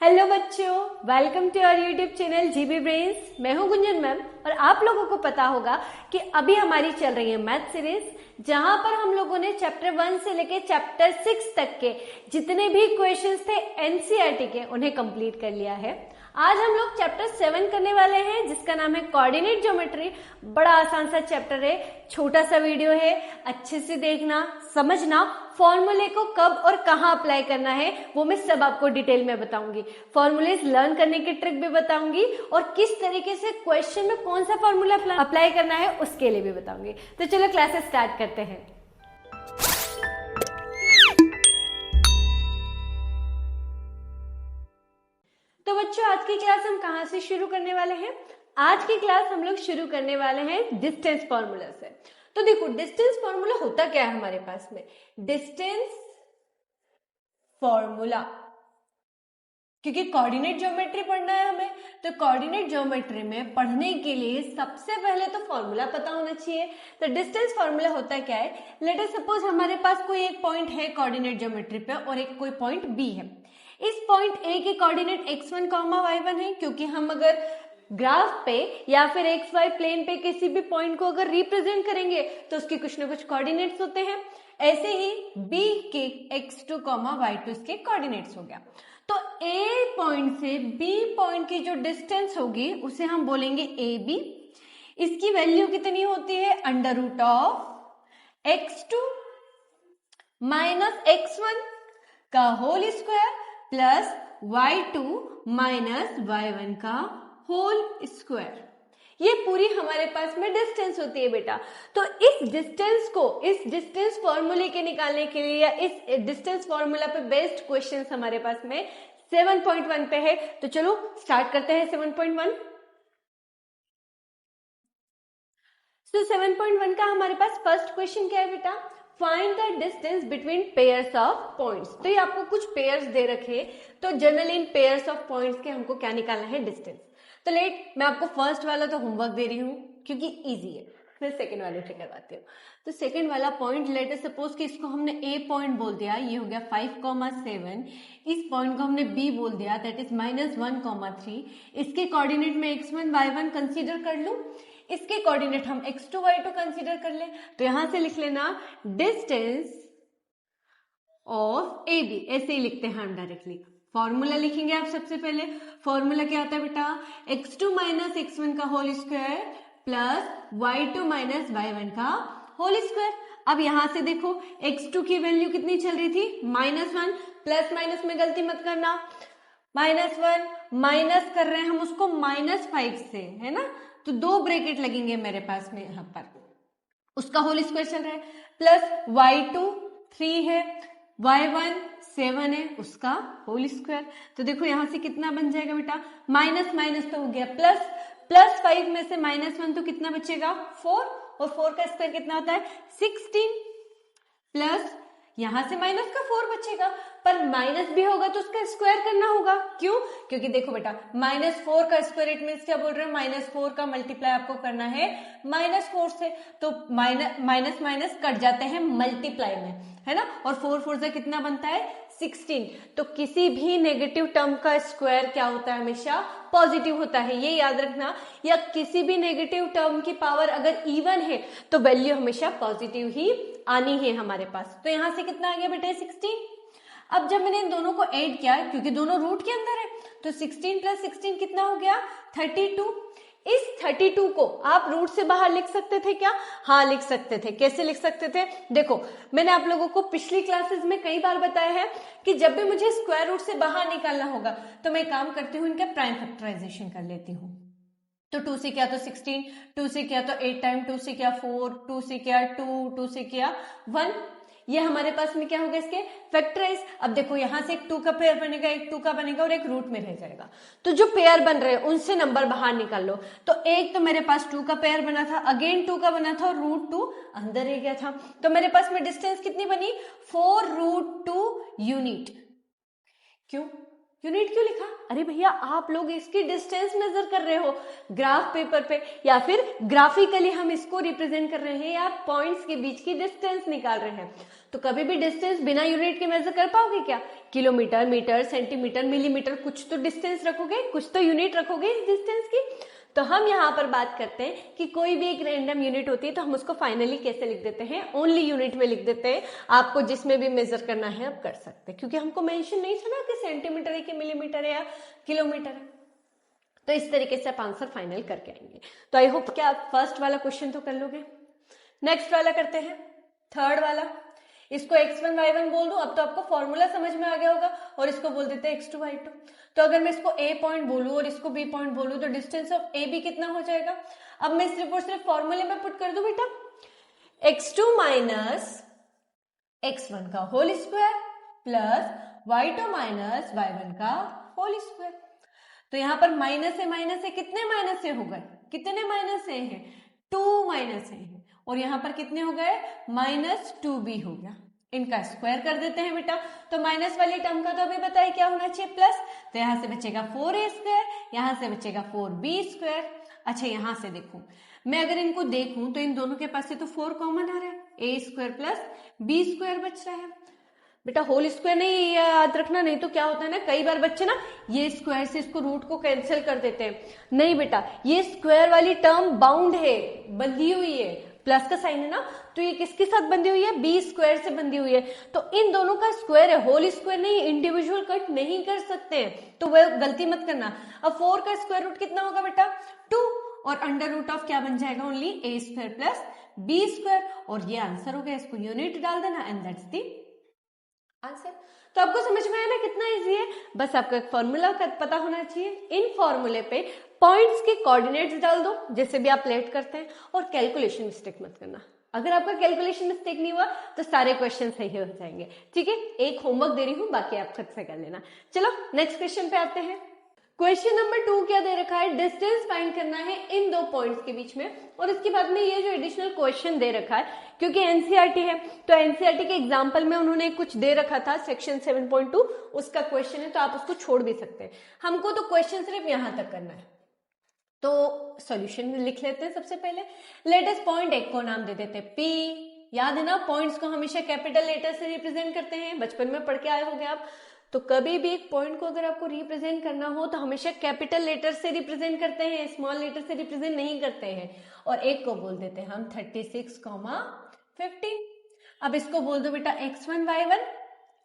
Hello बच्चों, welcome to our YouTube channel GB brains. मैं हूं गुंजन मैम और आप लोगों को पता होगा कि अभी हमारी चल रही है मैथ सीरीज, जहां पर हम लोगों ने चैप्टर 1 से लेके चैप्टर 6 तक के जितने भी क्वेश्चंस थे एनसीईआरटी के उन्हें कंप्लीट कर लिया है। आज हम लोग चैप्टर 7 करने वाले हैं, जिसका नाम है कोऑर्डिनेट ज्योमेट्री। बड़ा आसान सा चैप्टर है, छोटा सा वीडियो है, अच्छे से देखना, समझना। फॉर्मूले को कब और कहाँ अप्लाई करना है वो मैं सब आपको डिटेल में बताऊंगी। फॉर्मूलेस लर्न करने की ट्रिक भी बताऊंगी और किस तरीके से क्वेश्चन में कौन सा फॉर्मूला अप्लाई करना है उसके लिए भी बताऊंगी। तो चलो क्लासेस स्टार्ट करते हैं। तो बच्चों, आज की क्लास हम कहां से शुरू करने वाले हैं? आज की क्लास हम लोग शुरू करने वाले हैं डिस्टेंस फॉर्मूला से। तो देखो, डिस्टेंस फॉर्मूला होता क्या है हमारे पास में? डिस्टेंस फॉर्मूला, क्योंकि कोऑर्डिनेट ज्योमेट्री पढ़ना है हमें, तो कोऑर्डिनेट ज्योमेट्री में पढ़ने के लिए सबसे पहले तो फॉर्मूला पता होना चाहिए। तो डिस्टेंस फॉर्मूला होता क्या है? लेट अस सपोज हमारे पास कोई एक पॉइंट है कोऑर्डिनेट ज्योमेट्री पे और एक कोई पॉइंट बी है। इस पॉइंट ए के कोऑर्डिनेट x1, y1 है, क्योंकि हम अगर ग्राफ पे या फिर एक्स वाई प्लेन पे किसी भी पॉइंट को अगर रिप्रेजेंट करेंगे तो उसके कुछ ना कुछ कोऑर्डिनेट्स होते हैं। ऐसे ही b के x2, y2 इसके कोऑर्डिनेट्स हो गया। तो a पॉइंट से b पॉइंट की जो डिस्टेंस होगी उसे हम बोलेंगे ab। इसकी वैल्यू कितनी होती है? Under root of x2 minus x1 का whole square plus y2 minus y1 का होल स्क्वायर। ये पूरी हमारे पास में डिस्टेंस होती है बेटा। तो इस डिस्टेंस फॉर्मूले के निकालने के लिए या इस डिस्टेंस फॉर्मूला पे बेस्ड क्वेश्चंस हमारे पास में 7.1 पे है। तो चलो स्टार्ट करते हैं 7.1। तो 7.1 का हमारे पास फर्स्ट क्वेश्चन क्या है बेटा? Find the distance between pairs of points. तो ये आपको कुछ पेयर्स दे रखे, तो generally in pairs of points के हमको क्या निकालना है? डिस्टेंस। तो मैं आपको फर्स्ट वाला तो होमवर्क दे रही हूँ क्योंकि इजी है, फिर सेकंड वाले से करवाती हूँ। तो सेकंड वाला पॉइंट, लेट अस सपोज कि इसको हमने ए पॉइंट बोल दिया, ये हो गया 5,7। इस पॉइंट को हमने बी बोल दिया, दैट इज -1,3। इसके कोऑर्डिनेट में x1 y1 कंसीडर कर लूं, इसके कोऑर्डिनेट हम x2 y2 कंसीडर कर ले। तो यहां से लिख लेना डिस्टेंस ऑफ ए बी, ऐसे ही लिखते हैं हम डायरेक्टली। फॉर्मूला लिखेंगे आप सबसे पहले। फॉर्मूला क्या होता है बेटा? x2 माइनस x1 का whole square plus y2 minus y1 का होल स्क्वायर। अब यहां से देखो x2 की वैल्यू कितनी चल रही थी? -1। प्लस माइनस में गलती मत करना, -1 माइनस कर रहे हैं हम उसको -5 से, है ना? तो 2 ब्रैकेट लगेंगे मेरे पास में यहां पर, उसका होल स्क्वायर चल रहा है, प्लस y2 3 है, y1 7 है, उसका होल स्क्वायर। तो देखो यहां से कितना बन जाएगा बेटा? माइनस माइनस तो हो गया प्लस, प्लस 5 में से -1 तो कितना बचेगा? 4, और 4 का स्क्वायर कितना होता है? 16, प्लस यहां से माइनस का 4 बचेगा, पर माइनस भी होगा तो उसका स्क्वायर करना होगा। क्यों? क्योंकि देखो बेटा, -4 का स्क्वायर, इट मीन्स क्या बोल रहे हैं? -4 का मल्टीप्लाई आपको करना है -4 से, तो माइनस माइनस कट जाते हैं मल्टीप्लाई में, है ना? और 4 से कितना बनता है? 16। तो किसी भी नेगेटिव टर्म का स्क्वायर क्या होता है? हमेशा पॉजिटिव होता है, ये याद रखना। या किसी भी नेगेटिव टर्म की पावर अगर इवन है तो वैल्यू हमेशा पॉजिटिव ही आनी है हमारे पास। तो यहां से कितना आ गया बेटा? 16। अब जब मैंने इन दोनों को ऐड किया, क्योंकि दोनों रूट के अंदर है, तो 16 प्लस 16 कितना हो गया? 32। इस 32 को आप रूट से बाहर लिख सकते थे क्या? हाँ, लिख सकते थे। कैसे लिख सकते थे? देखो, मैंने आप लोगों को पिछली क्लासेस में कई बार बताया है कि जब भी मुझे स्क्वायर रूट से बाहर निकालना होगा तो मैं काम करती हूँ, इनका प्राइम फैक्टराइजेशन कर लेती हूँ। तो 2 से किया तो 16, 2 से किया तो 8 टाइम, 2 से किया 4, 2 से किया 2, 2 से किया 1। ये हमारे पास में क्या होगा? इसके फैक्टराइज। अब देखो यहां से एक 2 का पेयर बनेगा, एक 2 का बनेगा और एक रूट में रह जाएगा। तो जो पेयर बन रहे हैं उनसे नंबर बाहर निकाल लो। तो एक तो मेरे पास 2 का पेयर बना था, अगेन 2 का बना था और √2 अंदर रह गया था। तो मेरे पास में डिस्टेंस कितनी बनी? 4√2 यूनिट। क्यों? यूनिट क्यों लिखा? अरे भैया आप लोग इसकी डिस्टेंस मेजर कर रहे हो ग्राफ पेपर पे, या फिर ग्राफिकली हम इसको रिप्रेजेंट कर रहे हैं, या पॉइंट्स के बीच की डिस्टेंस निकाल रहे हैं। तो कभी भी डिस्टेंस बिना यूनिट के मेजर कर पाओगे क्या? किलोमीटर, मीटर, सेंटीमीटर, मिलीमीटर, कुछ तो डिस्टेंस रखोगे, कुछ तो यूनिट रखोगे इस डिस्टेंस की। तो हम यहाँ पर बात करते हैं कि कोई भी एक रैंडम यूनिट होती है तो हम उसको फाइनली कैसे लिख देते हैं? ओनली यूनिट में लिख देते हैं। आपको जिसमें भी मेजर करना है आप कर सकते हैं, क्योंकि हमको मेंशन नहीं था ना कि सेंटीमीटर है कि मिलीमीटर है या किलोमीटर है। तो इस तरीके से आप आंसर फाइनल करके आएंगे। तो आई होप कि आप फर्स्ट वाला क्वेश्चन तो कर लोगे। नेक्स्ट वाला करते हैं, थर्ड वाला। इसको x1 y1 बोल दो, अब तो आपको फॉर्मूला समझ में आ गया होगा, और इसको बोल देते हैं x2 y2। तो अगर मैं इसको a पॉइंट बोलूं और इसको b पॉइंट बोलूं तो डिस्टेंस ऑफ a b कितना हो जाएगा? अब मैं सिर्फ और सिर्फ फॉर्मूले में पुट कर दूं बेटा, x2 माइनस x1 का whole square plus y2 minus y1 का होल स्क्वायर। तो यहाँ पर माइनस है, कितने माइनस से हो गए? कितने माइनस से हैं? 2 माइनस से हैं, और यहाँ पर कितने हो गए? -2b हो गया। इनका स्क्वायर कर देते हैं बेटा। तो माइनस वाली टर्म का तो अभी बताइए क्या होना चाहिए? प्लस। तो यहाँ से बचेगा 4a स्क्वायर, यहाँ से बचेगा 4b स्क्वायर। अच्छा यहाँ से देखो, मैं अगर इनको देखूं तो इन दोनों के पास से तो 4 कॉमन आ रहा है, a square plus b square बच रहा है बेटा। होल स्क्वायर नहीं याद रखना, नहीं तो क्या होता है ना, कई बार बच्चे ना ये स्क्वायर से इसको रूट को कैंसिल कर देते हैं। नहीं बेटा, ये स्क्वायर वाली टर्म बाउंड है, बंधी हुई है, प्लस का साइन है ना, तो ये किसके साथ बंधी हुई है? बी स्क्वायर से बंधी हुई है। तो इन दोनों का स्क्वायर है, होल स्क्वायर नहीं, इंडिविजुअल कट नहीं कर सकते हैं, तो वह गलती मत करना। अब 4 का स्क्वायर रूट कितना होगा बेटा? 2, और अंडर रूट ऑफ क्या बन जाएगा? Only a square plus b square, और ये आंसर हो गया। इसको यूनिट डाल देना एंड दैट्स दी आंसर। तो आपको समझ में आया ना कितना इजी है? बस आपको एक फॉर्मूला पता होना चाहिए। इन फॉर्मूले पे पॉइंट्स के कोऑर्डिनेट्स डाल दो जैसे भी आप लेट करते हैं, और कैलकुलेशन मिस्टेक मत करना। अगर आपका कैलकुलेशन मिस्टेक नहीं हुआ तो सारे क्वेश्चन सही हो जाएंगे। ठीक है, एक होमवर्क दे रही हूं, बाकी आप खुद से कर लेना। चलो नेक्स्ट क्वेश्चन पे आते हैं। क्वेश्चन नंबर 2 क्या दे रखा है? डिस्टेंस फाइंड करना है इन दो पॉइंट्स के बीच में, और इसके बाद में ये जो एडिशनल क्वेश्चन दे रखा है, क्योंकि एनसीईआरटी है तो एनसीईआरटी के एग्जांपल में उन्होंने कुछ दे रखा था, सेक्शन 7.2 उसका क्वेश्चन है, तो आप उसको छोड़ भी सकते हैं। हमको तो क्वेश्चन सिर्फ यहां तक करना है, तो सॉल्यूशन लिख लेते हैं। सबसे पहले लेटेस्ट पॉइंट एक को नाम दे देते हैं P। याद है ना, पॉइंट्स को हमेशा कैपिटल लेटर से रिप्रेजेंट करते हैं, बचपन में पढ़ के आए होंगे आप। तो कभी भी एक पॉइंट को अगर आपको रिप्रेजेंट करना हो तो हमेशा कैपिटल लेटर से रिप्रेजेंट करते हैं, स्मॉल लेटर से रिप्रेजेंट नहीं करते हैं। और एक को बोल देते हैं हम 36,15। अब इसको बोल दो बेटा x1 y1,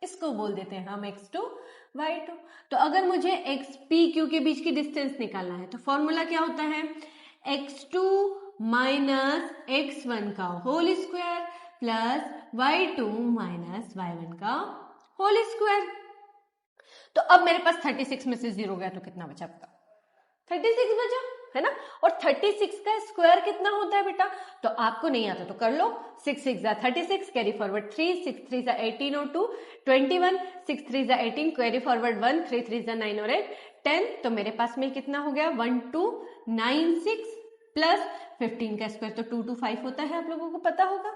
इसको बोल देते हैं हम x2 y2। तो अगर मुझे x p q के बीच की डिस्टेंस निकालना है तो फॉर्मूला क्या होता है? x2 माइनस x1 का whole square plus y2 minus y1 का होल स्क्वायर। तो अब मेरे पास 36 में से 0 गया तो कितना बचा आपका? 36 बचा है ना। और 36 का स्क्वायर कितना होता है बेटा? तो आपको नहीं आता तो कर लो। 6 6 जा 36, कैरी फॉरवर्ड 3, 6 3 जा 18 और 2 21, 6 3 जा 18, कैरी फॉरवर्ड 1, 3 3 जा 9 और 8 10। तो मेरे पास में कितना हो गया? 1296 प्लस 15 का स्क्वायर तो 225 होता है, आप लोगों को पता होगा।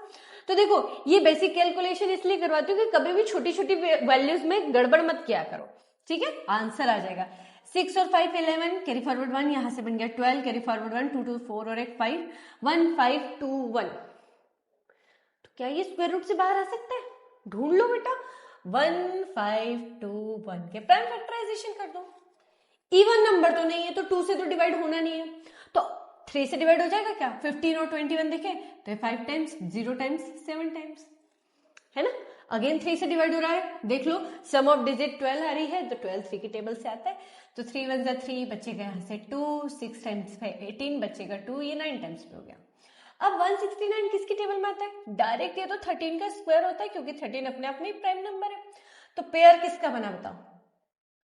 तो देखो ये बेसिक कैलकुलेशन इसलिए करवाती हूँ कि कभी भी छोटी छोटी वैल्यूज में गड़बड़ मत किया करो, ठीक है। आंसर आ जाएगा 6 और 5 11, कैरी फॉरवर्ड 1, यहां से बन गया 12, कैरी फॉरवर्ड 1, 2 2 4 और 1 5, 1 5 2 1। तो क्या ये स्क्वायर रूट से बाहर आ सकता है? ढूंढ लो बेटा। 1 5 2 1 के प्राइम फैक्टराइजेशन कर दो। इवन नंबर तो नहीं है तो 2 से तो डिवाइड होना नहीं है, तो 3 से डिवाइड हो जाएगा क्या? 15 और 21 देखे तो 5 टाइम्स, 0 टाइम्स, 7 टाइम्स, है ना। अगेन 3 से डिवाइड हो रहा है, देख लो सम ऑफ डिजिट 12 आ रही है तो 12 3 की टेबल से आता है, तो 3 1 जा 3, बचेगा यहाँ से 2, 6 टाइम्स 5 18, बचेगा 2, ये 9 टाइम्स पे हो गया। अब 169 किसकी टेबल में आता है? डायरेक्ट ये तो 13 का स्क्वायर होता है, क्योंकि 13 अपने आप में प्राइम नंबर है। तो पेयर किसका बना बताओ?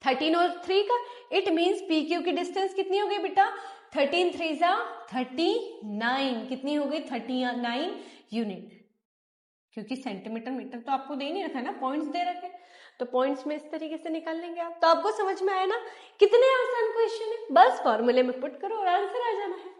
13 और 3 का। इट मीन्स पी क्यू की डिस्टेंस कितनी हो गई बेटा? 13 3 जा 39, कितनी हो गई? 39 यूनिट, क्योंकि सेंटीमीटर मीटर तो आपको दे नहीं रखा है ना, पॉइंट्स दे रखे, तो पॉइंट्स में इस तरीके से निकाल लेंगे आप। तो आपको समझ में आया ना कितने आसान क्वेश्चन है, बस फॉर्मूले में पुट करो और आंसर आ जाना है,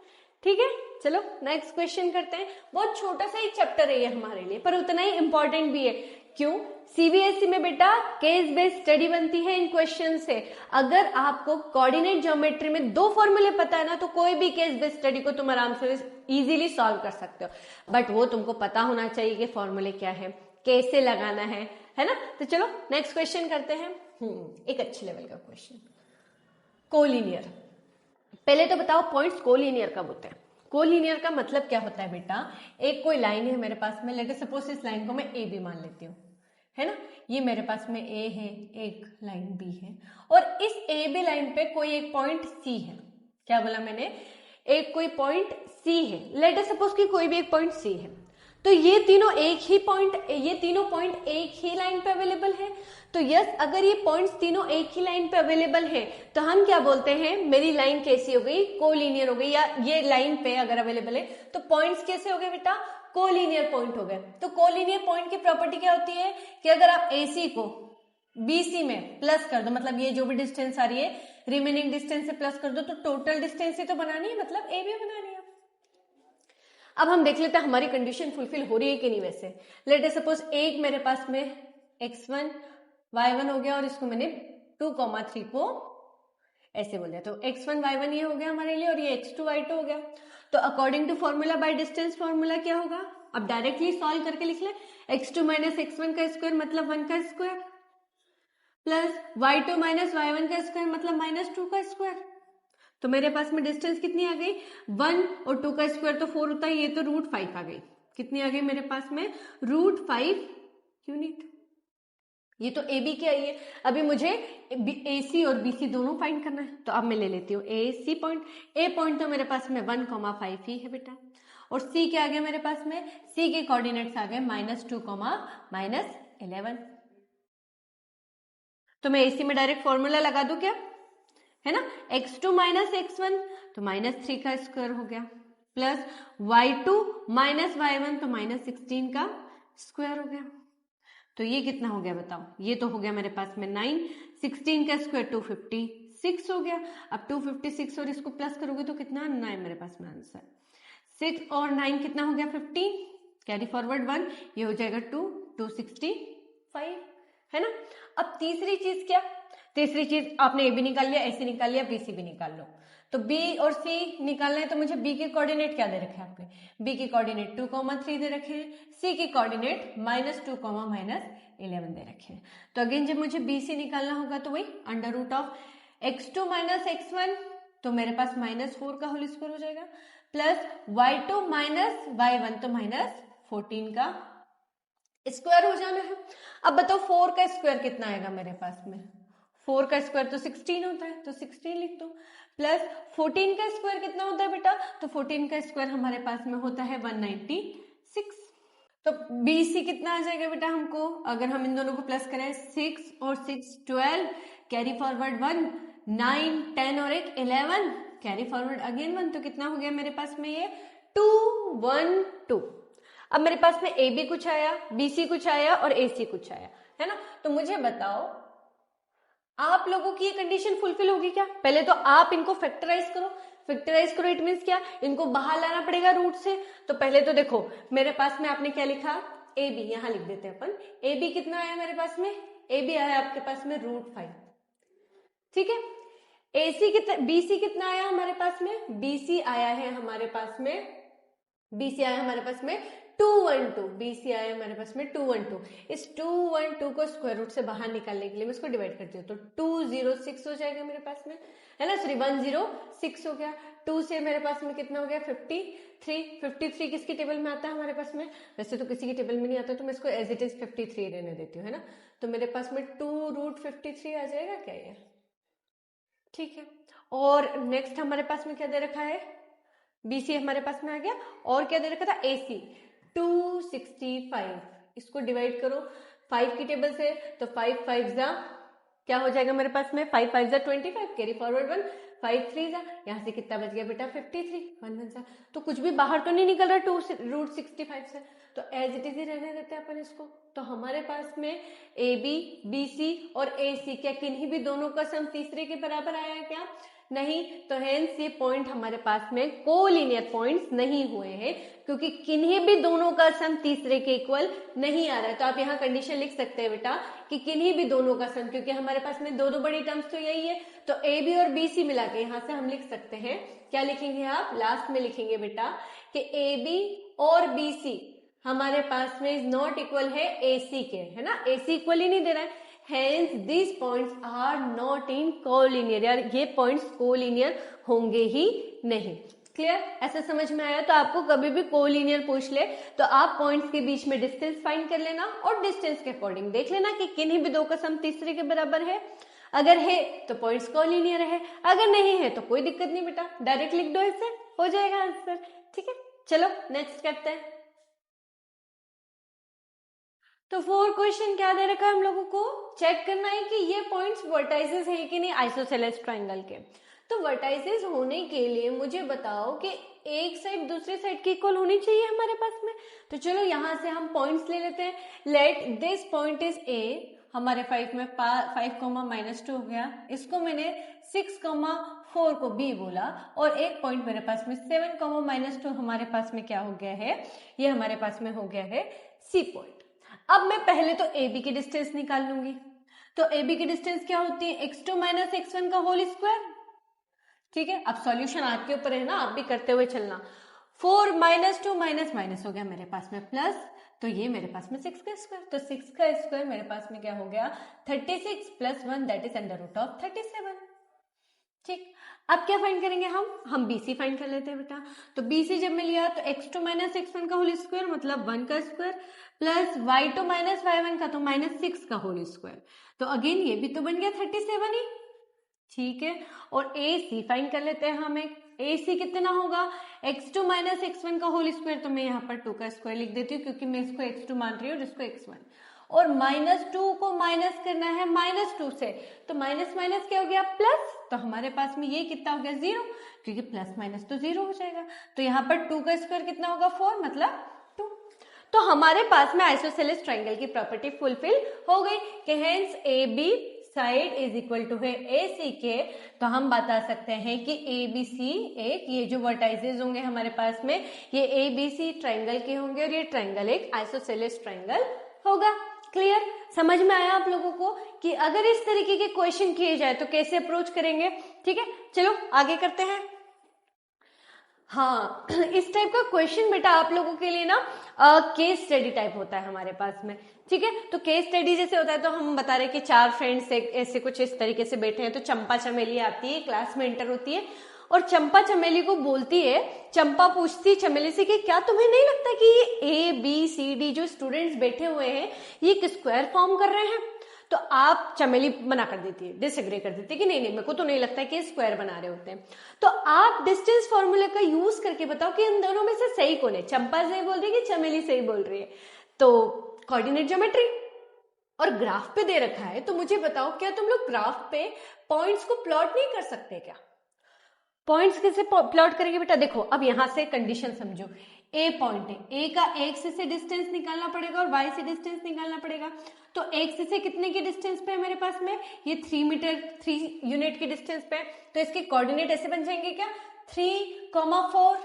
ठीक है। चलो नेक्स्ट क्वेश्चन करते हैं। बहुत छोटा सा ही चैप्टर है ये हमारे लिए, पर उतना ही इंपॉर्टेंट भी है। क्यों? सीबीएसई में बेटा केस बेस्ड स्टडी बनती है इन क्वेश्चन से। अगर आपको कोऑर्डिनेट ज्योमेट्री में 2 फॉर्मूले पता है ना, तो कोई भी केस बेस्ड स्टडी को तुम आराम से इजीली सॉल्व कर सकते हो। बट वो तुमको पता होना चाहिए कि फॉर्मूले क्या है, कैसे लगाना है ना। तो चलो नेक्स्ट क्वेश्चन करते हैं। एक अच्छे लेवल का क्वेश्चन, कोलिनियर। पहले तो बताओ पॉइंट्स कोलिनियर कब होते हैं। कोलिनियर का मतलब क्या होता है बेटा, एक कोई लाइन है मेरे पास में, लेट अस सपोज इस लाइन को मैं ए बी मान लेती हूँ, है ना। ये मेरे पास में ए है, एक लाइन बी है, और इस ए बी लाइन पे कोई एक पॉइंट सी है। क्या बोला मैंने, एक कोई पॉइंट सी है, लेट अस सपोज कि कोई भी एक पॉइंट सी है। तो ये तीनों पॉइंट एक ही लाइन पे अवेलेबल है। तो यस, अगर ये पॉइंट्स तीनों एक ही लाइन पे अवेलेबल है तो हम क्या बोलते हैं, मेरी लाइन कैसी हो गई, कोलिनियर हो गई। या ये लाइन पे अगर अवेलेबल है तो पॉइंट्स कैसे हो गए बेटा, कोलिनियर पॉइंट हो गए। तो कोलिनियर पॉइंट की प्रॉपर्टी क्या होती है कि अगर आप AC को BC में प्लस कर दो, मतलब ये जो भी डिस्टेंस आ रही है रिमेनिंग डिस्टेंस से प्लस कर दो, तो टोटल डिस्टेंस ही तो बनानी है, मतलब AB बनानी है। अब हम देख लेते हैं हमारी कंडीशन फुलफिल हो रही है कि नहीं। वैसे लेट अस सपोज एक मेरे पास में x1 y1 हो गया, और इसको मैंने 2,3 को ऐसे बोल दिया, तो x1 y1 ये हो गया हमारे लिए, और ये x2 y2 हो गया। तो according to formula by distance formula क्या होगा, अब डायरेक्टली सॉल्व करके लिख ले, x2 माइनस x1 का स्क्वायर मतलब 1 का square, plus y2 minus y1 का स्क्वायर मतलब -2 का स्क्वायर। तो मेरे पास में डिस्टेंस कितनी आ गई, 1 और 2 का स्क्वायर तो 4 होता है, ये तो √5 आ गई। कितनी आ गई मेरे पास में, √5 यूनिट। ये तो AB की आई है। अभी मुझे AC और BC दोनों फाइंड करना है, तो अब मैं ले लेती हूँ AC पॉइंट। A पॉइंट तो मेरे पास में 1,5 ही है बेटा, और C क्या आ गया मेरे पास में, C के कोऑर्डिनेट्स आ गए -2, -11। तो मैं AC में डायरेक्ट फॉर्मूला लगा दूं क्या, है ना, x2 माइनस x1 तो -3 का स्क्वायर हो गया, प्लस y2 माइनस y1 तो -16 का स्क्वायर हो गया। तो ये कितना हो गया बताओ, ये तो हो गया मेरे पास में 9, 16 का स्क्वायर 256 हो गया। अब 256 और इसको प्लस करोगे तो कितना 9 मेरे पास में आंसर। 6 और 9 कितना हो गया 15, कैरी फॉरवर्ड 1, ये हो जाएगा 265, है ना। अब तीसरी चीज क्या, तीसरी चीज आपने ए बी निकाल लिया, ऐसे निकाल लिया, BC भी निकाल लो। तो B और C निकालना है, तो मुझे B के कोऑर्डिनेट क्या दे रखे हैं आपने, B के कोऑर्डिनेट 2,3 दे रखे हैं, C के कोऑर्डिनेट -2, -11 दे रखे हैं। तो अगेन जब मुझे BC निकालना होगा तो वही √x2 माइनस x1, तो मेरे पास -4 का होल स्क्वायर हो जाएगा, प्लस y2 माइनस y1 तो -14 का स्क्वायर हो जाना है। अब बताओ 4 का स्क्वायर कितना आएगा मेरे पास में, 4 का स्क्वायर तो 16 होता है, तो 16 लिख दो, प्लस 14 का स्क्वायर कितना होता है बेटा, तो 14 का स्क्वायर हमारे पास में होता है 196। तो BC कितना आ जाएगा बेटा हमको, अगर हम इन दोनों को प्लस करें, 6 और 6 12, कैरी फॉरवर्ड 1, 9 10 और 1 11, कैरी फॉरवर्ड अगेन 1, तो कितना हो गया मेरे पास में ये 212। अब मेरे पास में AB कुछ आया, BC कुछ आया और AC कुछ आया, है ना। तो मुझे बताओ आप लोगों की ये कंडीशन फुलफिल होगी क्या। पहले तो आप इनको फैक्टराइज करो, फैक्टराइज करो इट मींस क्या, इनको बाहर लाना पड़ेगा रूट से। तो पहले तो देखो मेरे पास में आपने क्या लिखा, AB, यहां लिख देते हैं अपन, AB कितना आया मेरे पास में, AB आया आपके पास में √5, ठीक है। AC कितना, BC कितना आया हमारे पास में, BC आया है हमारे पास में, BC आया हमारे पास में 212, BC आया हमारे पास में 212। इस 212 को स्क्वायर रूट से बाहर निकालने के लिए मैं इसको डिवाइड करती हूँ, तो 206 हो जाएगा मेरे पास में, है ना, सॉरी 106 हो गया। 2 से मेरे पास में कितना हो गया 53 किसकी टेबल में आता है हमारे पास में, वैसे तो किसी की टेबल में नहीं आता, तो मैं इसको एज इट इज 53 रहने देती हूँ, है ना। तो मेरे पास में 2√53 आ जाएगा क्या ये, ठीक है। और नेक्स्ट हमारे पास में क्या दे रखा है, BC हमारे पास में आ गया, और क्या दे रखा था AC 265, इसको डिवाइड करो 5 की टेबल से, तो 5 5 जा क्या हो जाएगा मेरे पास में, 5 5 जा 25, कैरी फॉरवर्ड 1, 5 3 जा, यहाँ से कितना बच गया बेटा 53, 1 1 जा, तो कुछ भी बाहर तो नहीं निकल रहा 2√65 से, तो एज इट इज ही रहने देते हैं अपन इसको। तो हमारे पास में ए बी, बी सी और ए सी, क्या किन्हीं भी दोनों का सम तीसरे के बराबर आया है क्या? नहीं, तो हेंस ये पॉइंट हमारे पास में कोलिनियर पॉइंट्स नहीं हुए हैं, क्योंकि किन्हीं भी दोनों का सम तीसरे के इक्वल नहीं आ रहा है। तो आप यहाँ कंडीशन लिख सकते हैं बेटा कि किन्हीं भी दोनों का सम, क्योंकि हमारे पास में दो बड़ी टर्म्स तो यही है, तो ए बी और बी सी मिला के यहाँ से हम लिख सकते हैं, क्या लिखेंगे आप? लास्ट में लिखेंगे बेटा कि ए बी और बी सी हमारे पास में इज नॉट इक्वल है ए सी के, है ना, ए सी इक्वल ही नहीं दे रहा है, hence these points are not in collinear, यार ये पॉइंट्स कोलिनियर होंगे ही नहीं। क्लियर? ऐसा समझ में आया? तो आपको कभी भी कोलिनियर पूछ ले तो आप पॉइंट्स के बीच में डिस्टेंस फाइंड कर लेना और डिस्टेंस के अकॉर्डिंग देख लेना कि किन्हीं भी दो का सम तीसरे के बराबर है, अगर है तो पॉइंट्स कोलिनियर है, अगर नहीं है तो कोई दिक्कत नहीं बेटा, डायरेक्ट लिख दो, इससे हो जाएगा आंसर। ठीक है, चलो नेक्स्ट करते हैं। तो 4 क्वेश्चन क्या दे रखा है हम लोगों को? चेक करना है कि ये पॉइंट्स वर्टाइसेस है कि नहीं आइसोसेलेस ट्रायंगल के। तो वर्टाइसेस होने के लिए मुझे बताओ कि एक साइड दूसरे साइड की इक्वल होनी चाहिए हमारे पास में। तो चलो यहां से हम पॉइंट्स ले लेते हैं। Let this point is a, हमारे 5 में 5, -2 हो गया, इसको मैंने 6, 4 को बी बोला, और एक पॉइंट मेरे पास में 7, -2 हमारे पास में क्या हो गया है? ये हमारे पास में हो गया है सी पॉइंट। अब मैं पहले तो ए बी की डिस्टेंस निकाल लूंगी। तो ए बी की डिस्टेंस क्या होती है? x2 - x1 का होल स्क्वायर। ठीक है, अब सॉल्यूशन आपके ऊपर है ना, आप भी करते हुए चलना। 4 - 2 माइनस हो गया मेरे पास में प्लस, तो ये मेरे पास में 6 का स्क्वायर, तो 6 का स्क्वायर मेरे पास में क्या हो गया? 36 + 1 दैट इज √37। ठीक, अब क्या फाइंड करेंगे हम BC फाइंड कर लेते हैं बेटा। तो BC जब मैं लिया तो x2 - x1 का होल स्क्वायर मतलब 1 का स्क्वायर प्लस y2 - y1 का तो -6 का होल स्क्वायर, तो अगेन ये भी तो बन गया 37 ही। ठीक है, और AC फाइंड कर लेते हैं हम। एक AC कितना होगा? x2 - x1 का होल स्क्वायर, तो मैं यहाँ पर 2 का स्क्वायर लिख देती हूँ क्योंकि मैं इसको x2 मान रही हूँ और इसको x1, और -2 को माइनस करना है -2 से, तो माइनस माइनस क्या हो गया? प्लस, तो हमारे पास में ये कितना हो गया? 0, क्योंकि प्लस माइनस तो 0 हो जाएगा। तो यहाँ पर 2 का स्क्वायर कितना होगा? 4, मतलब 2। तो हमारे पास में आइसोसेलेस ट्रायंगल की प्रॉपर्टी फुलफिल हो गई कि hence A B side is equal to है ए सी के। तो हम बता सकते हैं कि ए बी सी एक, ये जो वर्टाइसेस होंगे हमारे पास में ये ए बी सी ट्रायंगल के होंगे, और ये ट्रायंगल एक आइसोसेलेस ट्रायंगल होगा। क्लियर? समझ में आया आप लोगों को कि अगर इस तरीके के क्वेश्चन किए जाए तो कैसे अप्रोच करेंगे? ठीक है, चलो आगे करते हैं। हाँ, इस टाइप का क्वेश्चन बेटा आप लोगों के लिए ना केस स्टडी टाइप होता है हमारे पास में। ठीक है, तो केस स्टडी जैसे होता है, तो हम बता रहे कि 4 फ्रेंड्स ऐसे कुछ इस तरीके से बैठे हैं, तो चंपा चमेली आती है, क्लास में एंटर होती है, और चंपा चमेली को बोलती है, चंपा पूछती है चमेली से कि क्या तुम्हें नहीं लगता कि ये ABCD जो स्टूडेंट्स बैठे हुए हैं ये एक स्क्वायर फॉर्म कर रहे हैं? तो आप चमेली मना कर देती है, डिसएग्री कर देती है कि नहीं मेरे को तो नहीं लगता है कि स्क्वायर बना रहे होते हैं। तो आप डिस्टेंस फॉर्मूले का यूज करके बताओ कि इन दोनों में से सही कौन है, चंपा सही बोल रही है कि चमेली सही बोल रही है। तो कोऑर्डिनेट ज्योमेट्री और ग्राफ पे दे रखा है, तो मुझे बताओ क्या तुम लोग ग्राफ पे पॉइंट्स को प्लॉट नहीं कर सकते क्या? पॉइंट्स कैसे प्लॉट करेंगे बेटा? देखो अब यहां से कंडीशन समझो, ए पॉइंट है, ए का एक्स से डिस्टेंस निकालना पड़ेगा और वाई से डिस्टेंस निकालना पड़ेगा। तो एक्स से कितने की डिस्टेंस पे है मेरे पास में? ये 3 मीटर 3 यूनिट की डिस्टेंस पे, तो इसके कोऑर्डिनेट ऐसे बन जाएंगे क्या? 3,4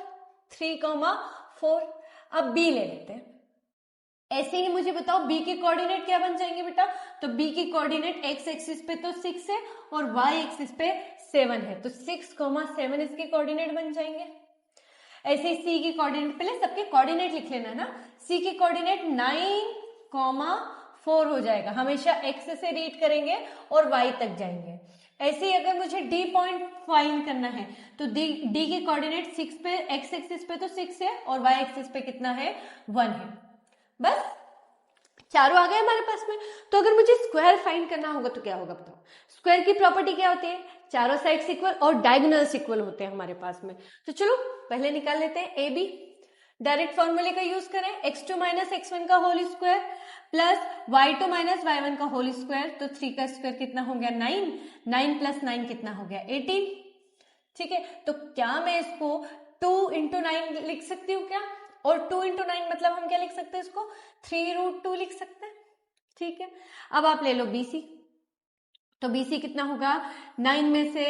3,4। अब बी ले लेते हैं, ऐसे ही मुझे बताओ बी के कोऑर्डिनेट क्या बन जाएंगे बेटा? तो बी की कोऑर्डिनेट एक्स एक्सिस पे तो 6 है और वाई एक्सिस पे 7 है, तो 6,7 इसके कोऑर्डिनेट बन जाएंगे। ऐसे ही सी की कोऑर्डिनेट, पहले सबके कोऑर्डिनेट लिख लेना ना। सी की कोऑर्डिनेट 9,4 हो जाएगा, हमेशा एक्स से रीड करेंगे और वाई तक जाएंगे। ऐसे ही अगर मुझे डी पॉइंट फाइंड करना है तो डी के कोऑर्डिनेट 6 पे, एक्स एक्सिस पे तो 6 है और वाई एक्सिस पे कितना है? 1 है। बस चारों आ गए हमारे पास में। तो अगर मुझे स्क्वायर फाइंड करना होगा तो क्या होगा बताओ? स्क्वायर की प्रॉपर्टी क्या होती है? चारों साइड्स इक्वल और डायगोनल्स इक्वल होते हैं हमारे पास में। तो चलो पहले निकाल लेते हैं ए बी। डायरेक्ट फॉर्मूले का यूज करें, x2 - x1 का whole square plus y2 - y1 का होल स्क्वायर, तो 3 का स्क्वायर कितना हो गया? 9, 9 + 9 कितना हो गया? 18। ठीक है, तो क्या मैं इसको 2 इंटू 9 लिख सकती हूँ क्या? और 2 इंटू 9 मतलब हम क्या लिख सकते हैं इसको? 3√2 लिख सकते हैं। ठीक है, अब आप ले लो BC, तो BC कितना होगा? 9 में से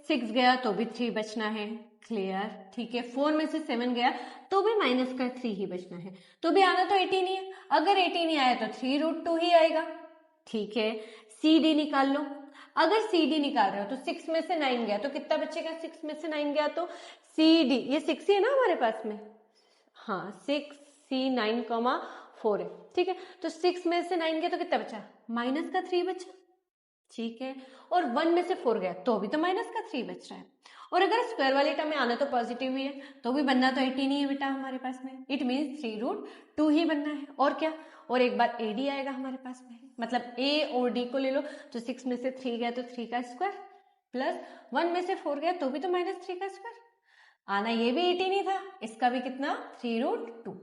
6 गया तो भी 3 बचना है, क्लियर। ठीक है, 4 में से 7 गया तो भी माइनस का 3 ही बचना है, तो भी आना तो 18 ही है। अगर 18 ही आया तो 3√2 ही आएगा। ठीक है, CD निकाल लो। अगर CD निकाल रहे हो तो 6 में से 9 गया तो कितना बचेगा? 6 में से 9 गया तो CD, ये 6 ही है ना हमारे पास में, हाँ 6 C9,4 है। ठीक है, तो 6 में से 9 गया तो कितना बचा? माइनस का 3 बचा। ठीक है, और 1 में से 4 गया तो भी तो माइनस का 3 बच रहा है। और अगर स्क्वायर वाले टर्म में आना तो पॉजिटिव ही है, तो भी बनना तो 18 ही है बेटा हमारे पास में। इट मीन्स 3√2 ही बनना है। और क्या? और एक बार AD आएगा हमारे पास में, मतलब A और D को ले लो, तो 6 में से 3 गया तो 3 का स्क्वायर, प्लस 1 में से 4 गया तो भी तो -3 का स्क्वायर। आना ये भी 18 ही था, इसका भी कितना? 3√2।